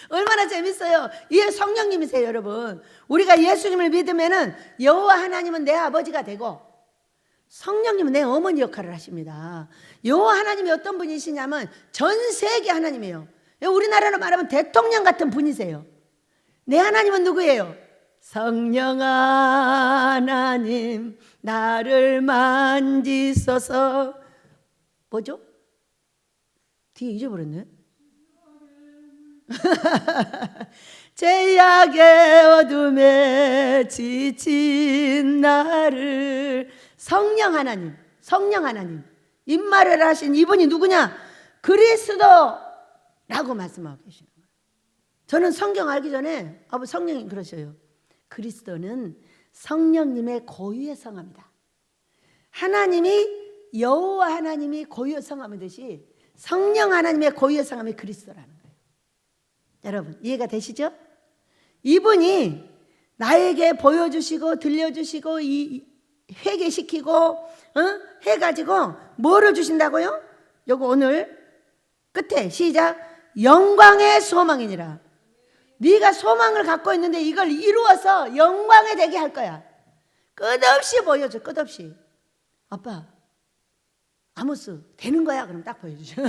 얼마나 재밌어요. 이게 성령님이세요 여러분. 우리가 예수님을 믿으면은 여호와 하나님은 내 아버지가 되고 성령님은 내 어머니 역할을 하십니다. 여호와 하나님이 어떤 분이시냐면 전 세계 하나님이에요. 우리나라로 말하면 대통령 같은 분이세요. 내 하나님은 누구예요? 성령 하나님 나를 만지소서. 뭐죠? 뒤에 잊어버렸네. 죄악의 어둠에 지친 나를. 성령 하나님 입말을 하신 이분이 누구냐? 그리스도라고 말씀하고 계시는 거예요. 저는 성경 알기 전에 성령님 그러셔요. 그리스도는 성령님의 고유의 성함이다. 하나님이 여호와 하나님이 고유의 성함이듯이 성령 하나님의 고유의 성함이 그리스도라는 거예요. 여러분 이해가 되시죠? 이분이 나에게 보여주시고 들려주시고 회개시키고 해가지고 뭐를 주신다고요? 요거 오늘 끝에 시작. 영광의 소망이니라. 네가 소망을 갖고 있는데 이걸 이루어서 영광에 되게 할 거야. 끝없이 보여줘. 끝없이. 아빠 아모스 되는 거야? 그럼 딱 보여주죠.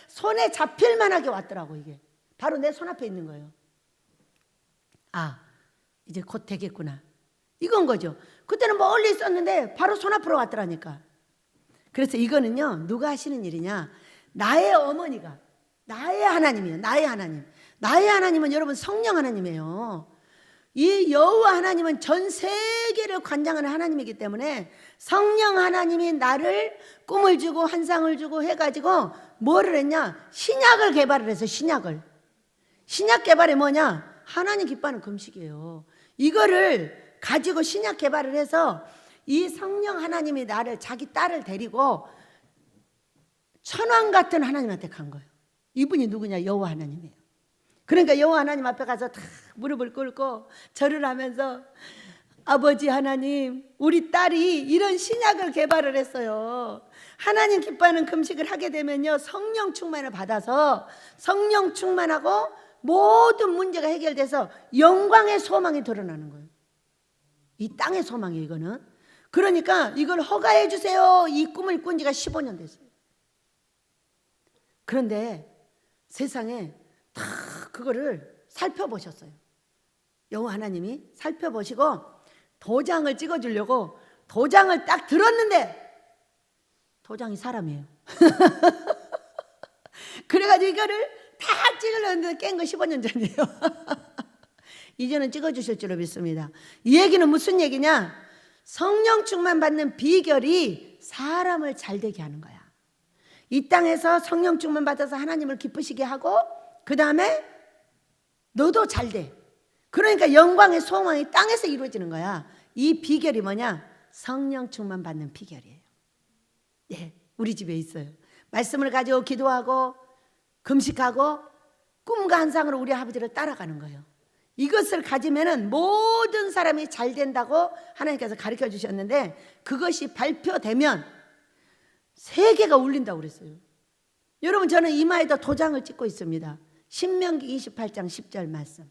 손에 잡힐 만하게 왔더라고. 이게 바로 내 손 앞에 있는 거예요. 이제 곧 되겠구나 이건 거죠. 그때는 멀리 있었는데 바로 손 앞으로 왔더라니까. 그래서 이거는요 누가 하시는 일이냐? 나의 어머니가 나의 하나님이에요. 나의 하나님은 여러분 성령 하나님이에요. 이 여호와 하나님은 전 세계를 관장하는 하나님이기 때문에 성령 하나님이 나를 꿈을 주고 환상을 주고 해가지고 뭐를 했냐? 신약을 개발을 해서 신약 개발이 뭐냐? 하나님 기뻐하는 금식이에요. 이거를 가지고 신약 개발을 해서 이 성령 하나님이 나를 자기 딸을 데리고 천왕 같은 하나님한테 간 거예요. 이분이 누구냐? 여호와 하나님이에요. 그러니까 여호와 하나님 앞에 가서 다 무릎을 꿇고 절을 하면서 아버지 하나님 우리 딸이 이런 신약을 개발을 했어요. 하나님 기뻐하는 금식을 하게 되면요 성령 충만을 받아서 성령 충만하고 모든 문제가 해결돼서 영광의 소망이 드러나는 거예요. 이 땅의 소망이에요 이거는. 그러니까 이걸 허가해 주세요. 이 꿈을 꾼 지가 15년 됐어요. 그런데 세상에 다 그거를 살펴보셨어요. 여호와 하나님이 살펴보시고 도장을 찍어주려고 도장을 딱 들었는데 도장이 사람이에요. 그래가지고 이거를 다 찍으려는데 깬 거 15년 전이에요. 이제는 찍어주실 줄로 믿습니다. 이 얘기는 무슨 얘기냐? 성령 충만 받는 비결이 사람을 잘되게 하는 거야. 이 땅에서 성령 충만 받아서 하나님을 기쁘시게 하고 그 다음에 너도 잘돼. 그러니까 영광의 소망이 땅에서 이루어지는 거야. 이 비결이 뭐냐? 성령 충만 받는 비결이에요. 네, 우리 집에 있어요. 말씀을 가지고 기도하고 금식하고 꿈과 환상으로 우리 아버지를 따라가는 거예요. 이것을 가지면은 모든 사람이 잘 된다고 하나님께서 가르쳐 주셨는데 그것이 발표되면 세계가 울린다고 그랬어요. 여러분, 저는 이마에다 도장을 찍고 있습니다. 신명기 28장 10절 말씀.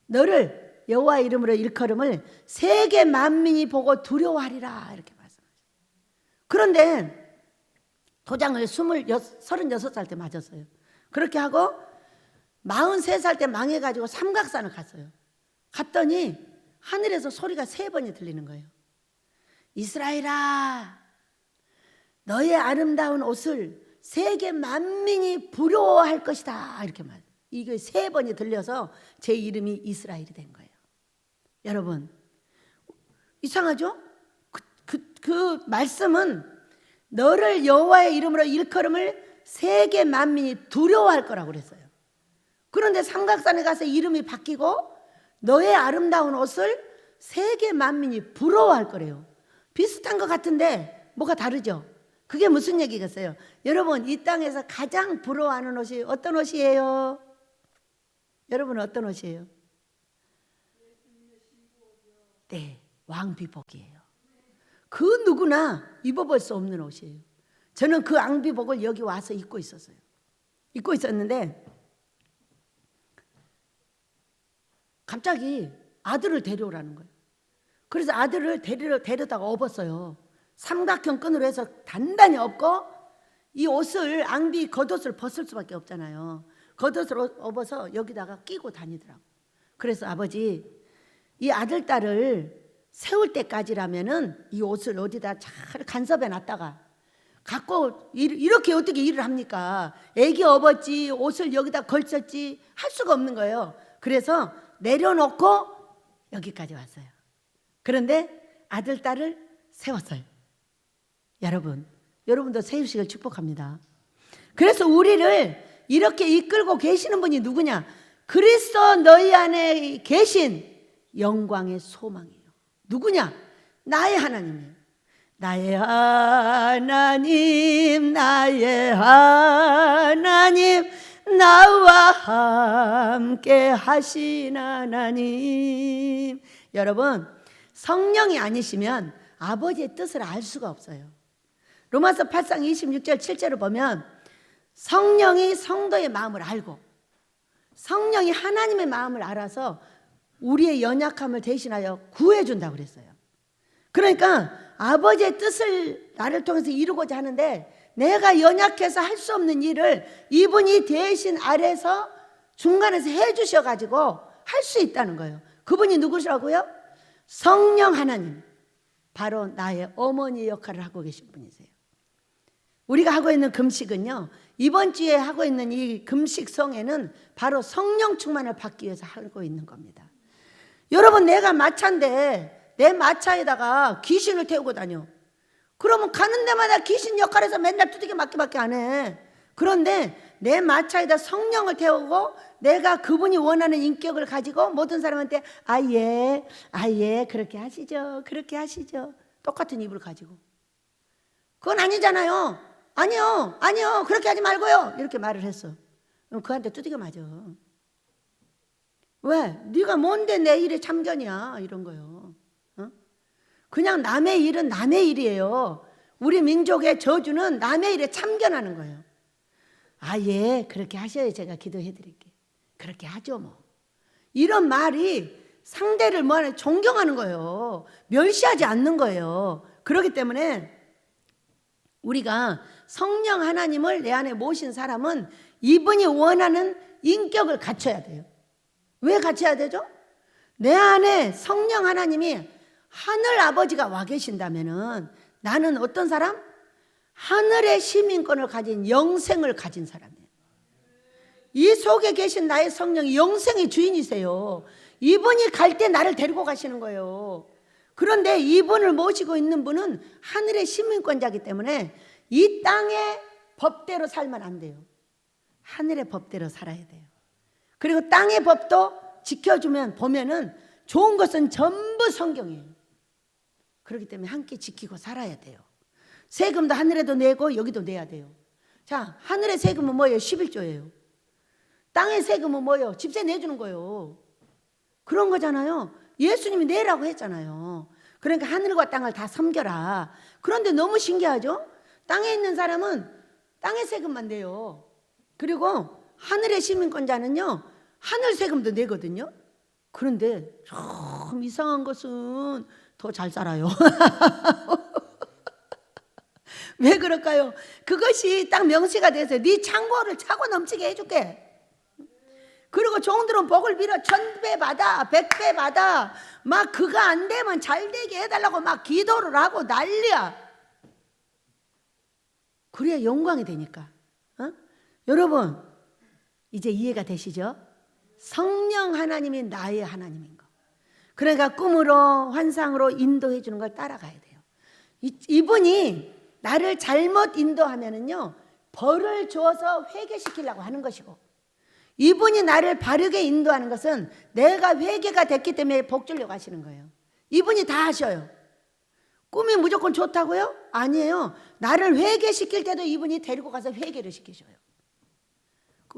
너를 여호와의 이름으로 일컬음을 세계 만민이 보고 두려워하리라, 이렇게 말씀하셨어요. 그런데 도장을 36살 때 맞았어요. 그렇게 하고 43살 때 망해가지고 삼각산을 갔어요. 갔더니 하늘에서 소리가 3번이 들리는 거예요. 이스라엘아, 너의 아름다운 옷을 세계 만민이 부러워할 것이다, 이렇게 말. 이게 3번이 들려서 제 이름이 이스라엘이 된 거예요. 여러분, 이상하죠? 그 말씀은 너를 여호와의 이름으로 일컬음을 세계 만민이 두려워할 거라고 그랬어요. 그런데 삼각산에 가서 이름이 바뀌고 너의 아름다운 옷을 세계 만민이 부러워할 거래요. 비슷한 것 같은데 뭐가 다르죠? 그게 무슨 얘기겠어요? 여러분, 이 땅에서 가장 부러워하는 옷이 어떤 옷이에요? 여러분은 어떤 옷이에요? 네, 왕비복이에요. 그 누구나 입어볼 수 없는 옷이에요. 저는 그 왕비복을 여기 와서 입고 있었어요. 입고 있었는데 갑자기 아들을 데려오라는 거예요. 그래서 아들을 데려다가 업었어요. 삼각형 끈으로 해서 단단히 업고 이 옷을, 앙비 겉옷을 벗을 수밖에 없잖아요. 겉옷을 업어서 여기다가 끼고 다니더라고. 그래서 아버지, 이 아들 딸을 세울 때까지라면은 이 옷을 어디다 잘 간섭해 놨다가 갖고 이렇게 어떻게 일을 합니까? 애기 업었지 옷을 여기다 걸쳤지 할 수가 없는 거예요. 그래서 내려놓고 여기까지 왔어요. 그런데 아들 딸을 세웠어요. 여러분도 세우시길 축복합니다. 그래서 우리를 이렇게 이끌고 계시는 분이 누구냐? 그리스도 너희 안에 계신 영광의 소망이에요. 누구냐? 나의 하나님이에요. 나의 하나님, 나의 하나님, 나와 함께 하신 하나님. 여러분, 성령이 아니시면 아버지의 뜻을 알 수가 없어요. 로마서 8장 26절 7절을 보면 성령이 성도의 마음을 알고 성령이 하나님의 마음을 알아서 우리의 연약함을 대신하여 구해준다고 그랬어요. 그러니까 아버지의 뜻을 나를 통해서 이루고자 하는데 내가 연약해서 할 수 없는 일을 이분이 대신 아래서 중간에서 해주셔가지고 할 수 있다는 거예요. 그분이 누구시라고요? 성령 하나님, 바로 나의 어머니 역할을 하고 계신 분이세요. 우리가 하고 있는 금식은요, 이번 주에 하고 있는 이 금식성에는 바로 성령 충만을 받기 위해서 하고 있는 겁니다. 여러분, 내가 마차인데 내 마차에다가 귀신을 태우고 다녀. 그러면 가는 데마다 귀신 역할에서 맨날 두들겨 맞기밖에 안 해. 그런데 내 마차에다 성령을 태우고 내가 그분이 원하는 인격을 가지고 모든 사람한테 아예 그렇게 하시죠, 그렇게 하시죠. 똑같은 입을 가지고. 그건 아니잖아요. 아니요 그렇게 하지 말고요, 이렇게 말을 했어. 그럼 그한테 두들겨 맞아. 왜? 네가 뭔데 내 일에 참견이야, 이런 거요. 그냥 남의 일은 남의 일이에요. 우리 민족의 저주는 남의 일에 참견하는 거예요. 그렇게 하셔야 제가 기도해 드릴게. 그렇게 하죠 뭐. 이런 말이 상대를 뭐하는 존경하는 거예요. 멸시하지 않는 거예요. 그렇기 때문에 우리가 성령 하나님을 내 안에 모신 사람은 이분이 원하는 인격을 갖춰야 돼요. 왜 갖춰야 되죠? 내 안에 성령 하나님이 하늘 아버지가 와 계신다면은 나는 어떤 사람? 하늘의 시민권을 가진 영생을 가진 사람이에요. 이 속에 계신 나의 성령이 영생의 주인이세요. 이분이 갈 때 나를 데리고 가시는 거예요. 그런데 이분을 모시고 있는 분은 하늘의 시민권자이기 때문에 이 땅의 법대로 살면 안 돼요. 하늘의 법대로 살아야 돼요. 그리고 땅의 법도 지켜주면 보면은 좋은 것은 전부 성경이에요. 그렇기 때문에 함께 지키고 살아야 돼요. 세금도 하늘에도 내고 여기도 내야 돼요. 자, 하늘의 세금은 뭐예요? 11조예요. 땅의 세금은 뭐예요? 집세 내주는 거예요. 그런 거잖아요. 예수님이 내라고 했잖아요. 그러니까 하늘과 땅을 다 섬겨라. 그런데 너무 신기하죠? 땅에 있는 사람은 땅의 세금만 내요. 그리고 하늘의 시민권자는요, 하늘 세금도 내거든요. 그런데 참 이상한 것은 더 잘 살아요. 왜 그럴까요? 그것이 딱 명시가 돼서 네 창고를 차고 넘치게 해줄게. 그리고 종들은 복을 빌어 1000배 받아 100배 받아 막 그거 안 되면 잘 되게 해달라고 막 기도를 하고 난리야. 그래야 영광이 되니까. 여러분 이제 이해가 되시죠? 성령 하나님이 나의 하나님인 거. 그러니까 꿈으로 환상으로 인도해 주는 걸 따라가야 돼요. 이분이 나를 잘못 인도하면은요 벌을 줘서 회개시키려고 하는 것이고, 이분이 나를 바르게 인도하는 것은 내가 회개가 됐기 때문에 복 주려고 하시는 거예요. 이분이 다 하셔요. 꿈이 무조건 좋다고요? 아니에요. 나를 회개시킬 때도 이분이 데리고 가서 회개를 시키셔요.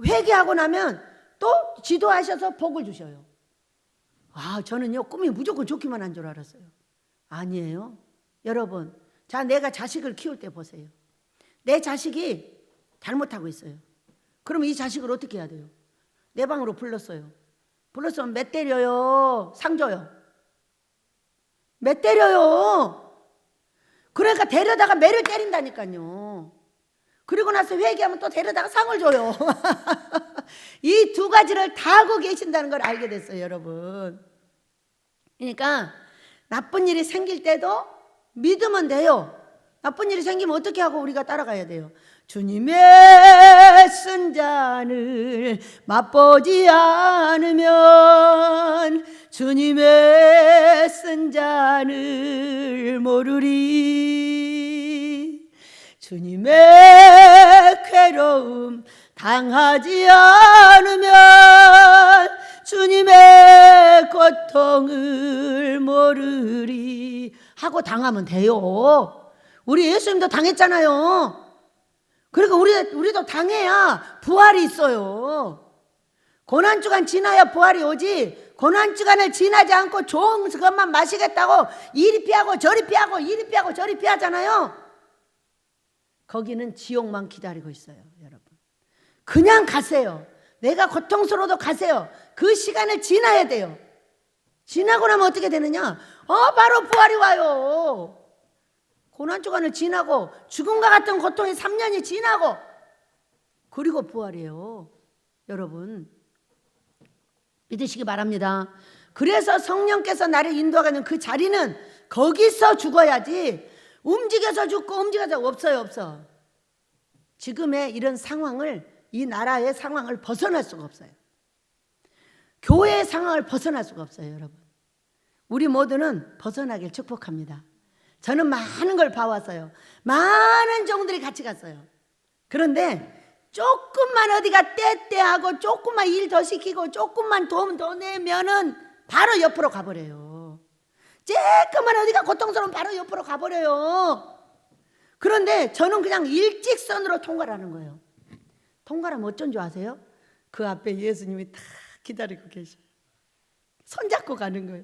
회개하고 나면 또 지도하셔서 복을 주셔요. 아, 저는요 꿈이 무조건 좋기만 한 줄 알았어요. 아니에요. 여러분, 자, 내가 자식을 키울 때 보세요. 내 자식이 잘못하고 있어요. 그럼 이 자식을 어떻게 해야 돼요? 내 방으로 불렀어요. 불렀으면 몇 때려요? 상 줘요. 몇 때려요? 그러니까 데려다가 매를 때린다니까요. 그리고 나서 회개하면 또 데려다가 상을 줘요. 이 두 가지를 다 하고 계신다는 걸 알게 됐어요, 여러분. 그러니까 나쁜 일이 생길 때도 믿으면 돼요. 나쁜 일이 생기면 어떻게 하고 우리가 따라가야 돼요? 주님의 쓴 잔을 맛보지 않으면 주님의 쓴 잔을 모르리. 주님의 괴로움 당하지 않으면 주님의 고통을 모르리 하고 당하면 돼요. 우리 예수님도 당했잖아요. 그러니까 우리도 당해야 부활이 있어요. 고난주간 지나야 부활이 오지, 고난주간을 지나지 않고 좋은 것만 마시겠다고 이리 피하고 저리 피하고 이리 피하고 저리 피하잖아요. 거기는 지옥만 기다리고 있어요, 여러분. 그냥 가세요. 내가 고통스러워도 가세요. 그 시간을 지나야 돼요. 지나고 나면 어떻게 되느냐? 바로 부활이 와요. 고난주간을 지나고 죽음과 같은 고통이 3년이 지나고 그리고 부활이에요. 여러분 믿으시기 바랍니다. 그래서 성령께서 나를 인도하는 그 자리는 거기서 죽어야지 움직여서 죽고 움직여서 없어요. 없어. 지금의 이런 상황을, 이 나라의 상황을 벗어날 수가 없어요. 교회의 상황을 벗어날 수가 없어요, 여러분. 우리 모두는 벗어나길 축복합니다. 저는 많은 걸 봐왔어요. 많은 종들이 같이 갔어요. 그런데 조금만 어디가 떼떼하고 조금만 일 더 시키고 조금만 돈 더 내면은 바로 옆으로 가버려요. 조금만 어디가 고통스러우면 바로 옆으로 가버려요. 그런데 저는 그냥 일직선으로 통과를 하는 거예요. 통과하면 어쩐 줄 아세요? 그 앞에 예수님이 다 기다리고 계셔요. 손잡고 가는 거예요.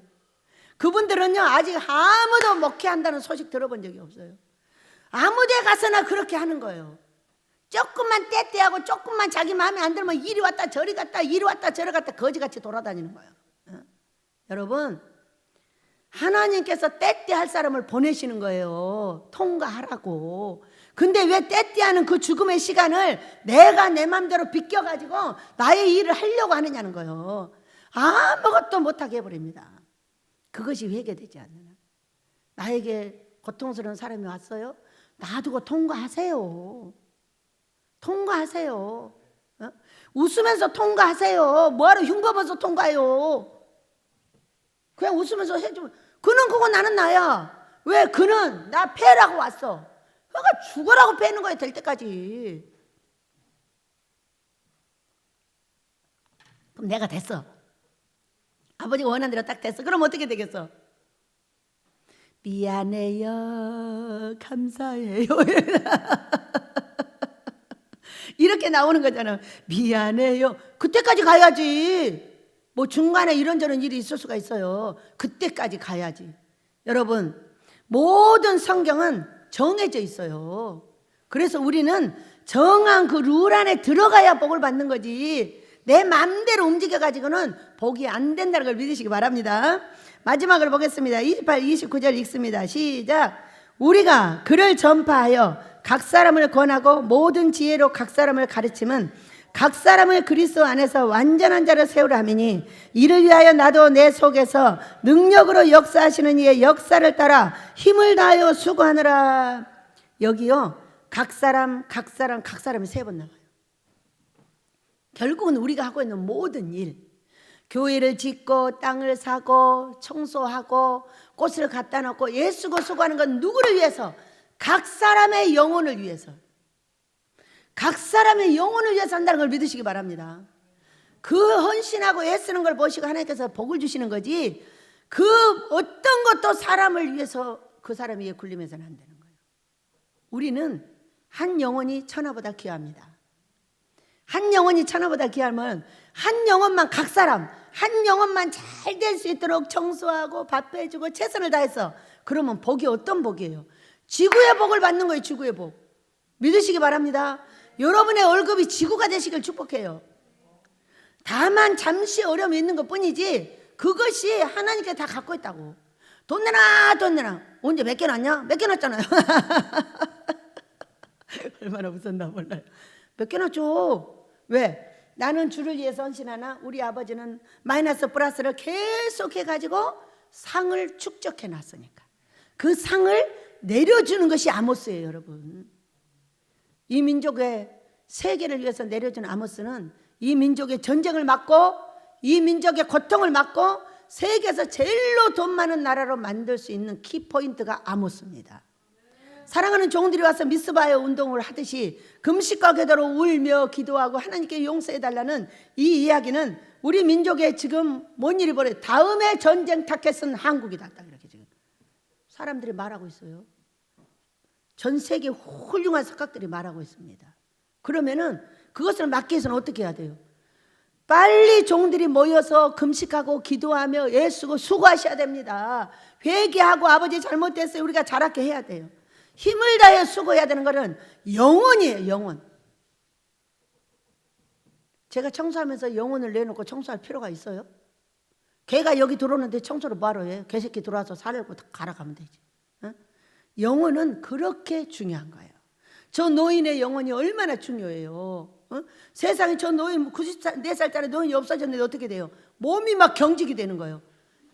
그분들은요 아직 아무도 목회한다는 소식 들어본 적이 없어요. 아무 데 가서나 그렇게 하는 거예요. 조금만 떼떼하고 조금만 자기 마음에 안 들면 이리 왔다 저리 갔다 이리 왔다 저리 갔다 거지같이 돌아다니는 거예요. 여러분 하나님께서 떼떼할 사람을 보내시는 거예요. 통과하라고. 근데 왜 떼떼하는 그 죽음의 시간을 내가 내 맘대로 비껴가지고 나의 일을 하려고 하느냐는 거예요. 아무것도 못하게 해버립니다. 그것이 회개되지 않는 한. 나에게 고통스러운 사람이 왔어요. 놔두고 통과하세요. 통과하세요. 웃으면서 통과하세요. 뭐하러 흉보면서 통과해요. 그냥 웃으면서 해주면 그는 그거 나는 나야. 왜? 그는 나 패라고 왔어. 그러니까 죽으라고 패는 거야, 될 때까지. 그럼 내가 됐어. 아버지가 원하는 대로 딱 됐어. 그럼 어떻게 되겠어? 미안해요, 감사해요. 이렇게 나오는 거잖아. 미안해요. 그때까지 가야지. 뭐 중간에 이런저런 일이 있을 수가 있어요. 그때까지 가야지. 여러분, 모든 성경은 정해져 있어요. 그래서 우리는 정한 그 룰 안에 들어가야 복을 받는 거지, 내 마음대로 움직여가지고는 복이 안 된다는 걸 믿으시기 바랍니다. 마지막을 보겠습니다. 28, 29절 읽습니다. 시작. 우리가 그를 전파하여 각 사람을 권하고 모든 지혜로 각 사람을 가르침은 각 사람을 그리스도 안에서 완전한 자를 세우라 함이니, 이를 위하여 나도 내 속에서 능력으로 역사하시는 이의 역사를 따라 힘을 다하여 수고하느라. 여기요, 각 사람이 3번 나와요. 결국은 우리가 하고 있는 모든 일, 교회를 짓고 땅을 사고 청소하고 꽃을 갖다 놓고 애쓰고 수고하는 건 누구를 위해서? 각 사람의 영혼을 위해서. 각 사람의 영혼을 위해서 한다는 걸 믿으시기 바랍니다. 그 헌신하고 애쓰는 걸 보시고 하나님께서 복을 주시는 거지, 그 어떤 것도 사람을 위해서 그 사람 위에 굴리면서는 안 되는 거예요. 우리는 한 영혼이 천하보다 귀합니다. 한 영혼이 천하보다 귀하면 한 영혼만, 각 사람 한 영혼만 잘 될 수 있도록 청소하고 밥 해주고 최선을 다해서, 그러면 복이 어떤 복이에요? 지구의 복을 받는 거예요. 지구의 복. 믿으시기 바랍니다. 여러분의 월급이 지구가 되시길 축복해요. 다만 잠시 어려움이 있는 것뿐이지 그것이 하나님께 다 갖고 있다고. 돈 내놔, 돈 내놔. 언제 몇 개 놨냐? 몇 개 놨잖아요. 얼마나 웃었나 몰라요. 몇 개 놨죠. 왜? 나는 주를 위해서 헌신하나, 우리 아버지는 마이너스 플러스를 계속 해가지고 상을 축적해 놨으니까 그 상을 내려주는 것이 아모스예요. 여러분, 이 민족의 세계를 위해서 내려준 아모스는 이 민족의 전쟁을 막고 이 민족의 고통을 막고 세계에서 제일로 돈 많은 나라로 만들 수 있는 키포인트가 아모스입니다. 사랑하는 종들이 와서 미스바의 운동을 하듯이 금식과 기도로 울며 기도하고 하나님께 용서해달라는 이 이야기는 우리 민족의 지금 뭔 일이 벌어요? 다음에 전쟁 타켓은 한국이다, 딱 이렇게 지금 사람들이 말하고 있어요. 전 세계 훌륭한 석학들이 말하고 있습니다. 그러면은 그것을 막기 위해서는 어떻게 해야 돼요? 빨리 종들이 모여서 금식하고 기도하며 애쓰고 수고하셔야 됩니다. 회개하고 아버지 잘못됐어요, 우리가 잘하게 해야 돼요. 힘을 다해 수고해야 되는 것은 영혼이에요. 영혼. 제가 청소하면서 영혼을 내놓고 청소할 필요가 있어요? 개가 여기 들어오는데 청소를 뭐하러 해요? 개새끼 들어와서 살려고 갈아가면 되지. 어? 영혼은 그렇게 중요한 거예요. 저 노인의 영혼이 얼마나 중요해요. 어? 세상에 저 노인 94살짜리 노인이 없어졌는데 어떻게 돼요? 몸이 막 경직이 되는 거예요.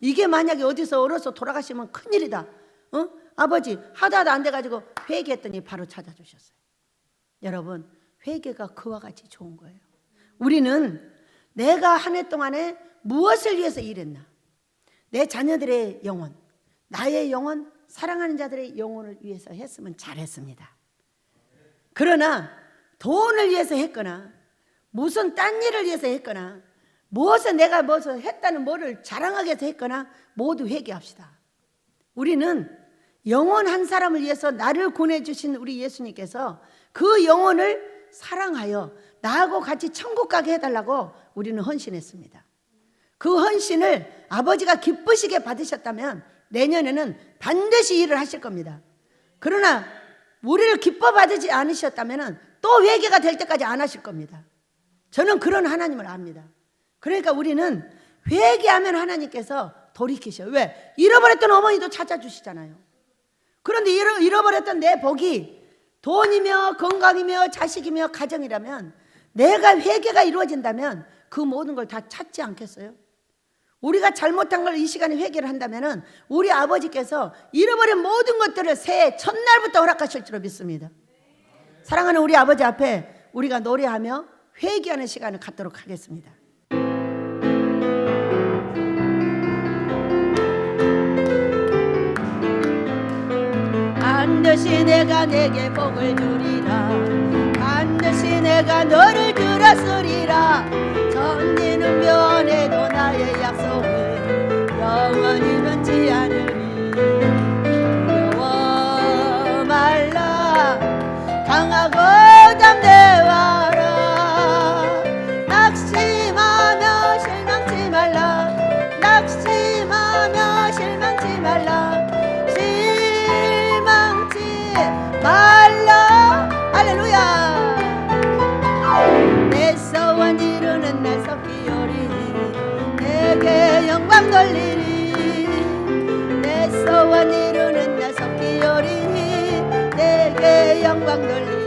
이게 만약에 어디서 얼어서 돌아가시면 큰일이다. 어? 아버지 하다 안 돼가지고 회개했더니 바로 찾아주셨어요. 여러분, 회개가 그와 같이 좋은 거예요. 우리는 내가 한 해 동안에 무엇을 위해서 일했나, 내 자녀들의 영혼, 나의 영혼, 사랑하는 자들의 영혼을 위해서 했으면 잘했습니다. 그러나 돈을 위해서 했거나 무슨 딴 일을 위해서 했거나 무엇을 내가 무엇을 했다는 뭐를 자랑하기 위해서 했거나 모두 회개합시다. 우리는 영혼 한 사람을 위해서 나를 보내주신 우리 예수님께서 그 영혼을 사랑하여 나하고 같이 천국 가게 해달라고 우리는 헌신했습니다. 그 헌신을 아버지가 기쁘시게 받으셨다면 내년에는 반드시 일을 하실 겁니다. 그러나 우리를 기뻐 받지 않으셨다면 또 회개가 될 때까지 안 하실 겁니다. 저는 그런 하나님을 압니다. 그러니까 우리는 회개하면 하나님께서 돌이키셔요. 왜? 잃어버렸던 어머니도 찾아주시잖아요. 그런데 잃어버렸던 내 복이 돈이며 건강이며 자식이며 가정이라면, 내가 회개가 이루어진다면 그 모든 걸 다 찾지 않겠어요? 우리가 잘못한 걸 이 시간에 회개를 한다면은 우리 아버지께서 잃어버린 모든 것들을 새해 첫날부터 허락하실 줄 믿습니다. 사랑하는 우리 아버지 앞에 우리가 노래하며 회개하는 시간을 갖도록 하겠습니다. 반드시 내가 내게 복을 주리라. 반드시 내가 너를 들었으리라. 천지는 변해도 나의 약속은 영원히 변치 않으리. 두려워 말라. 강하고 담대하라. 낙심하며 실망치 말라. 낙심하며 실망치 말라. 말라. 할렐루야. 내 소원 이루는 날 섞이오리니 내게 영광 돌리리. 내 소원 이루는 날 섞이오리니 내게 영광 돌리리.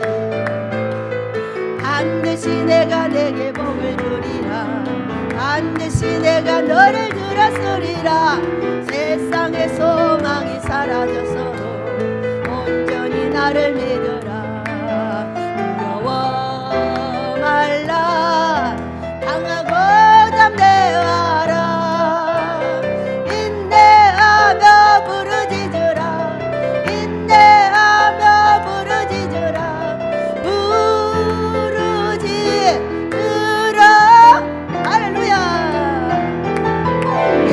반드시 내가 내게 복을 주리라. 반드시 내가 너를 들었으리라. 세상의 소망이 사라졌어도 나를 믿으라. 두려워 말라. 강하고 담대하라. 인내하며 부르짖으라. 인내하며 부르짖으라. 부르짖으라. 할렐루야.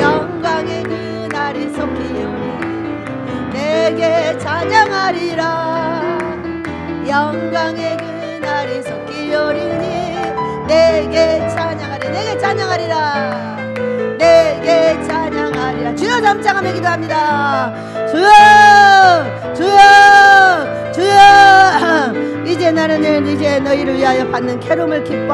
영광의 그날이 속히오니 내게 찬양하리라. 영광의 그날이 속히오리니 내게 찬양하리. 내게 찬양하리라. 내게 찬양하리라. 주여 잠잠하며 기도합니다. 주여 주여 주여. 이제 나는 이제 너희를 위하여 받는 캐롤을 기뻐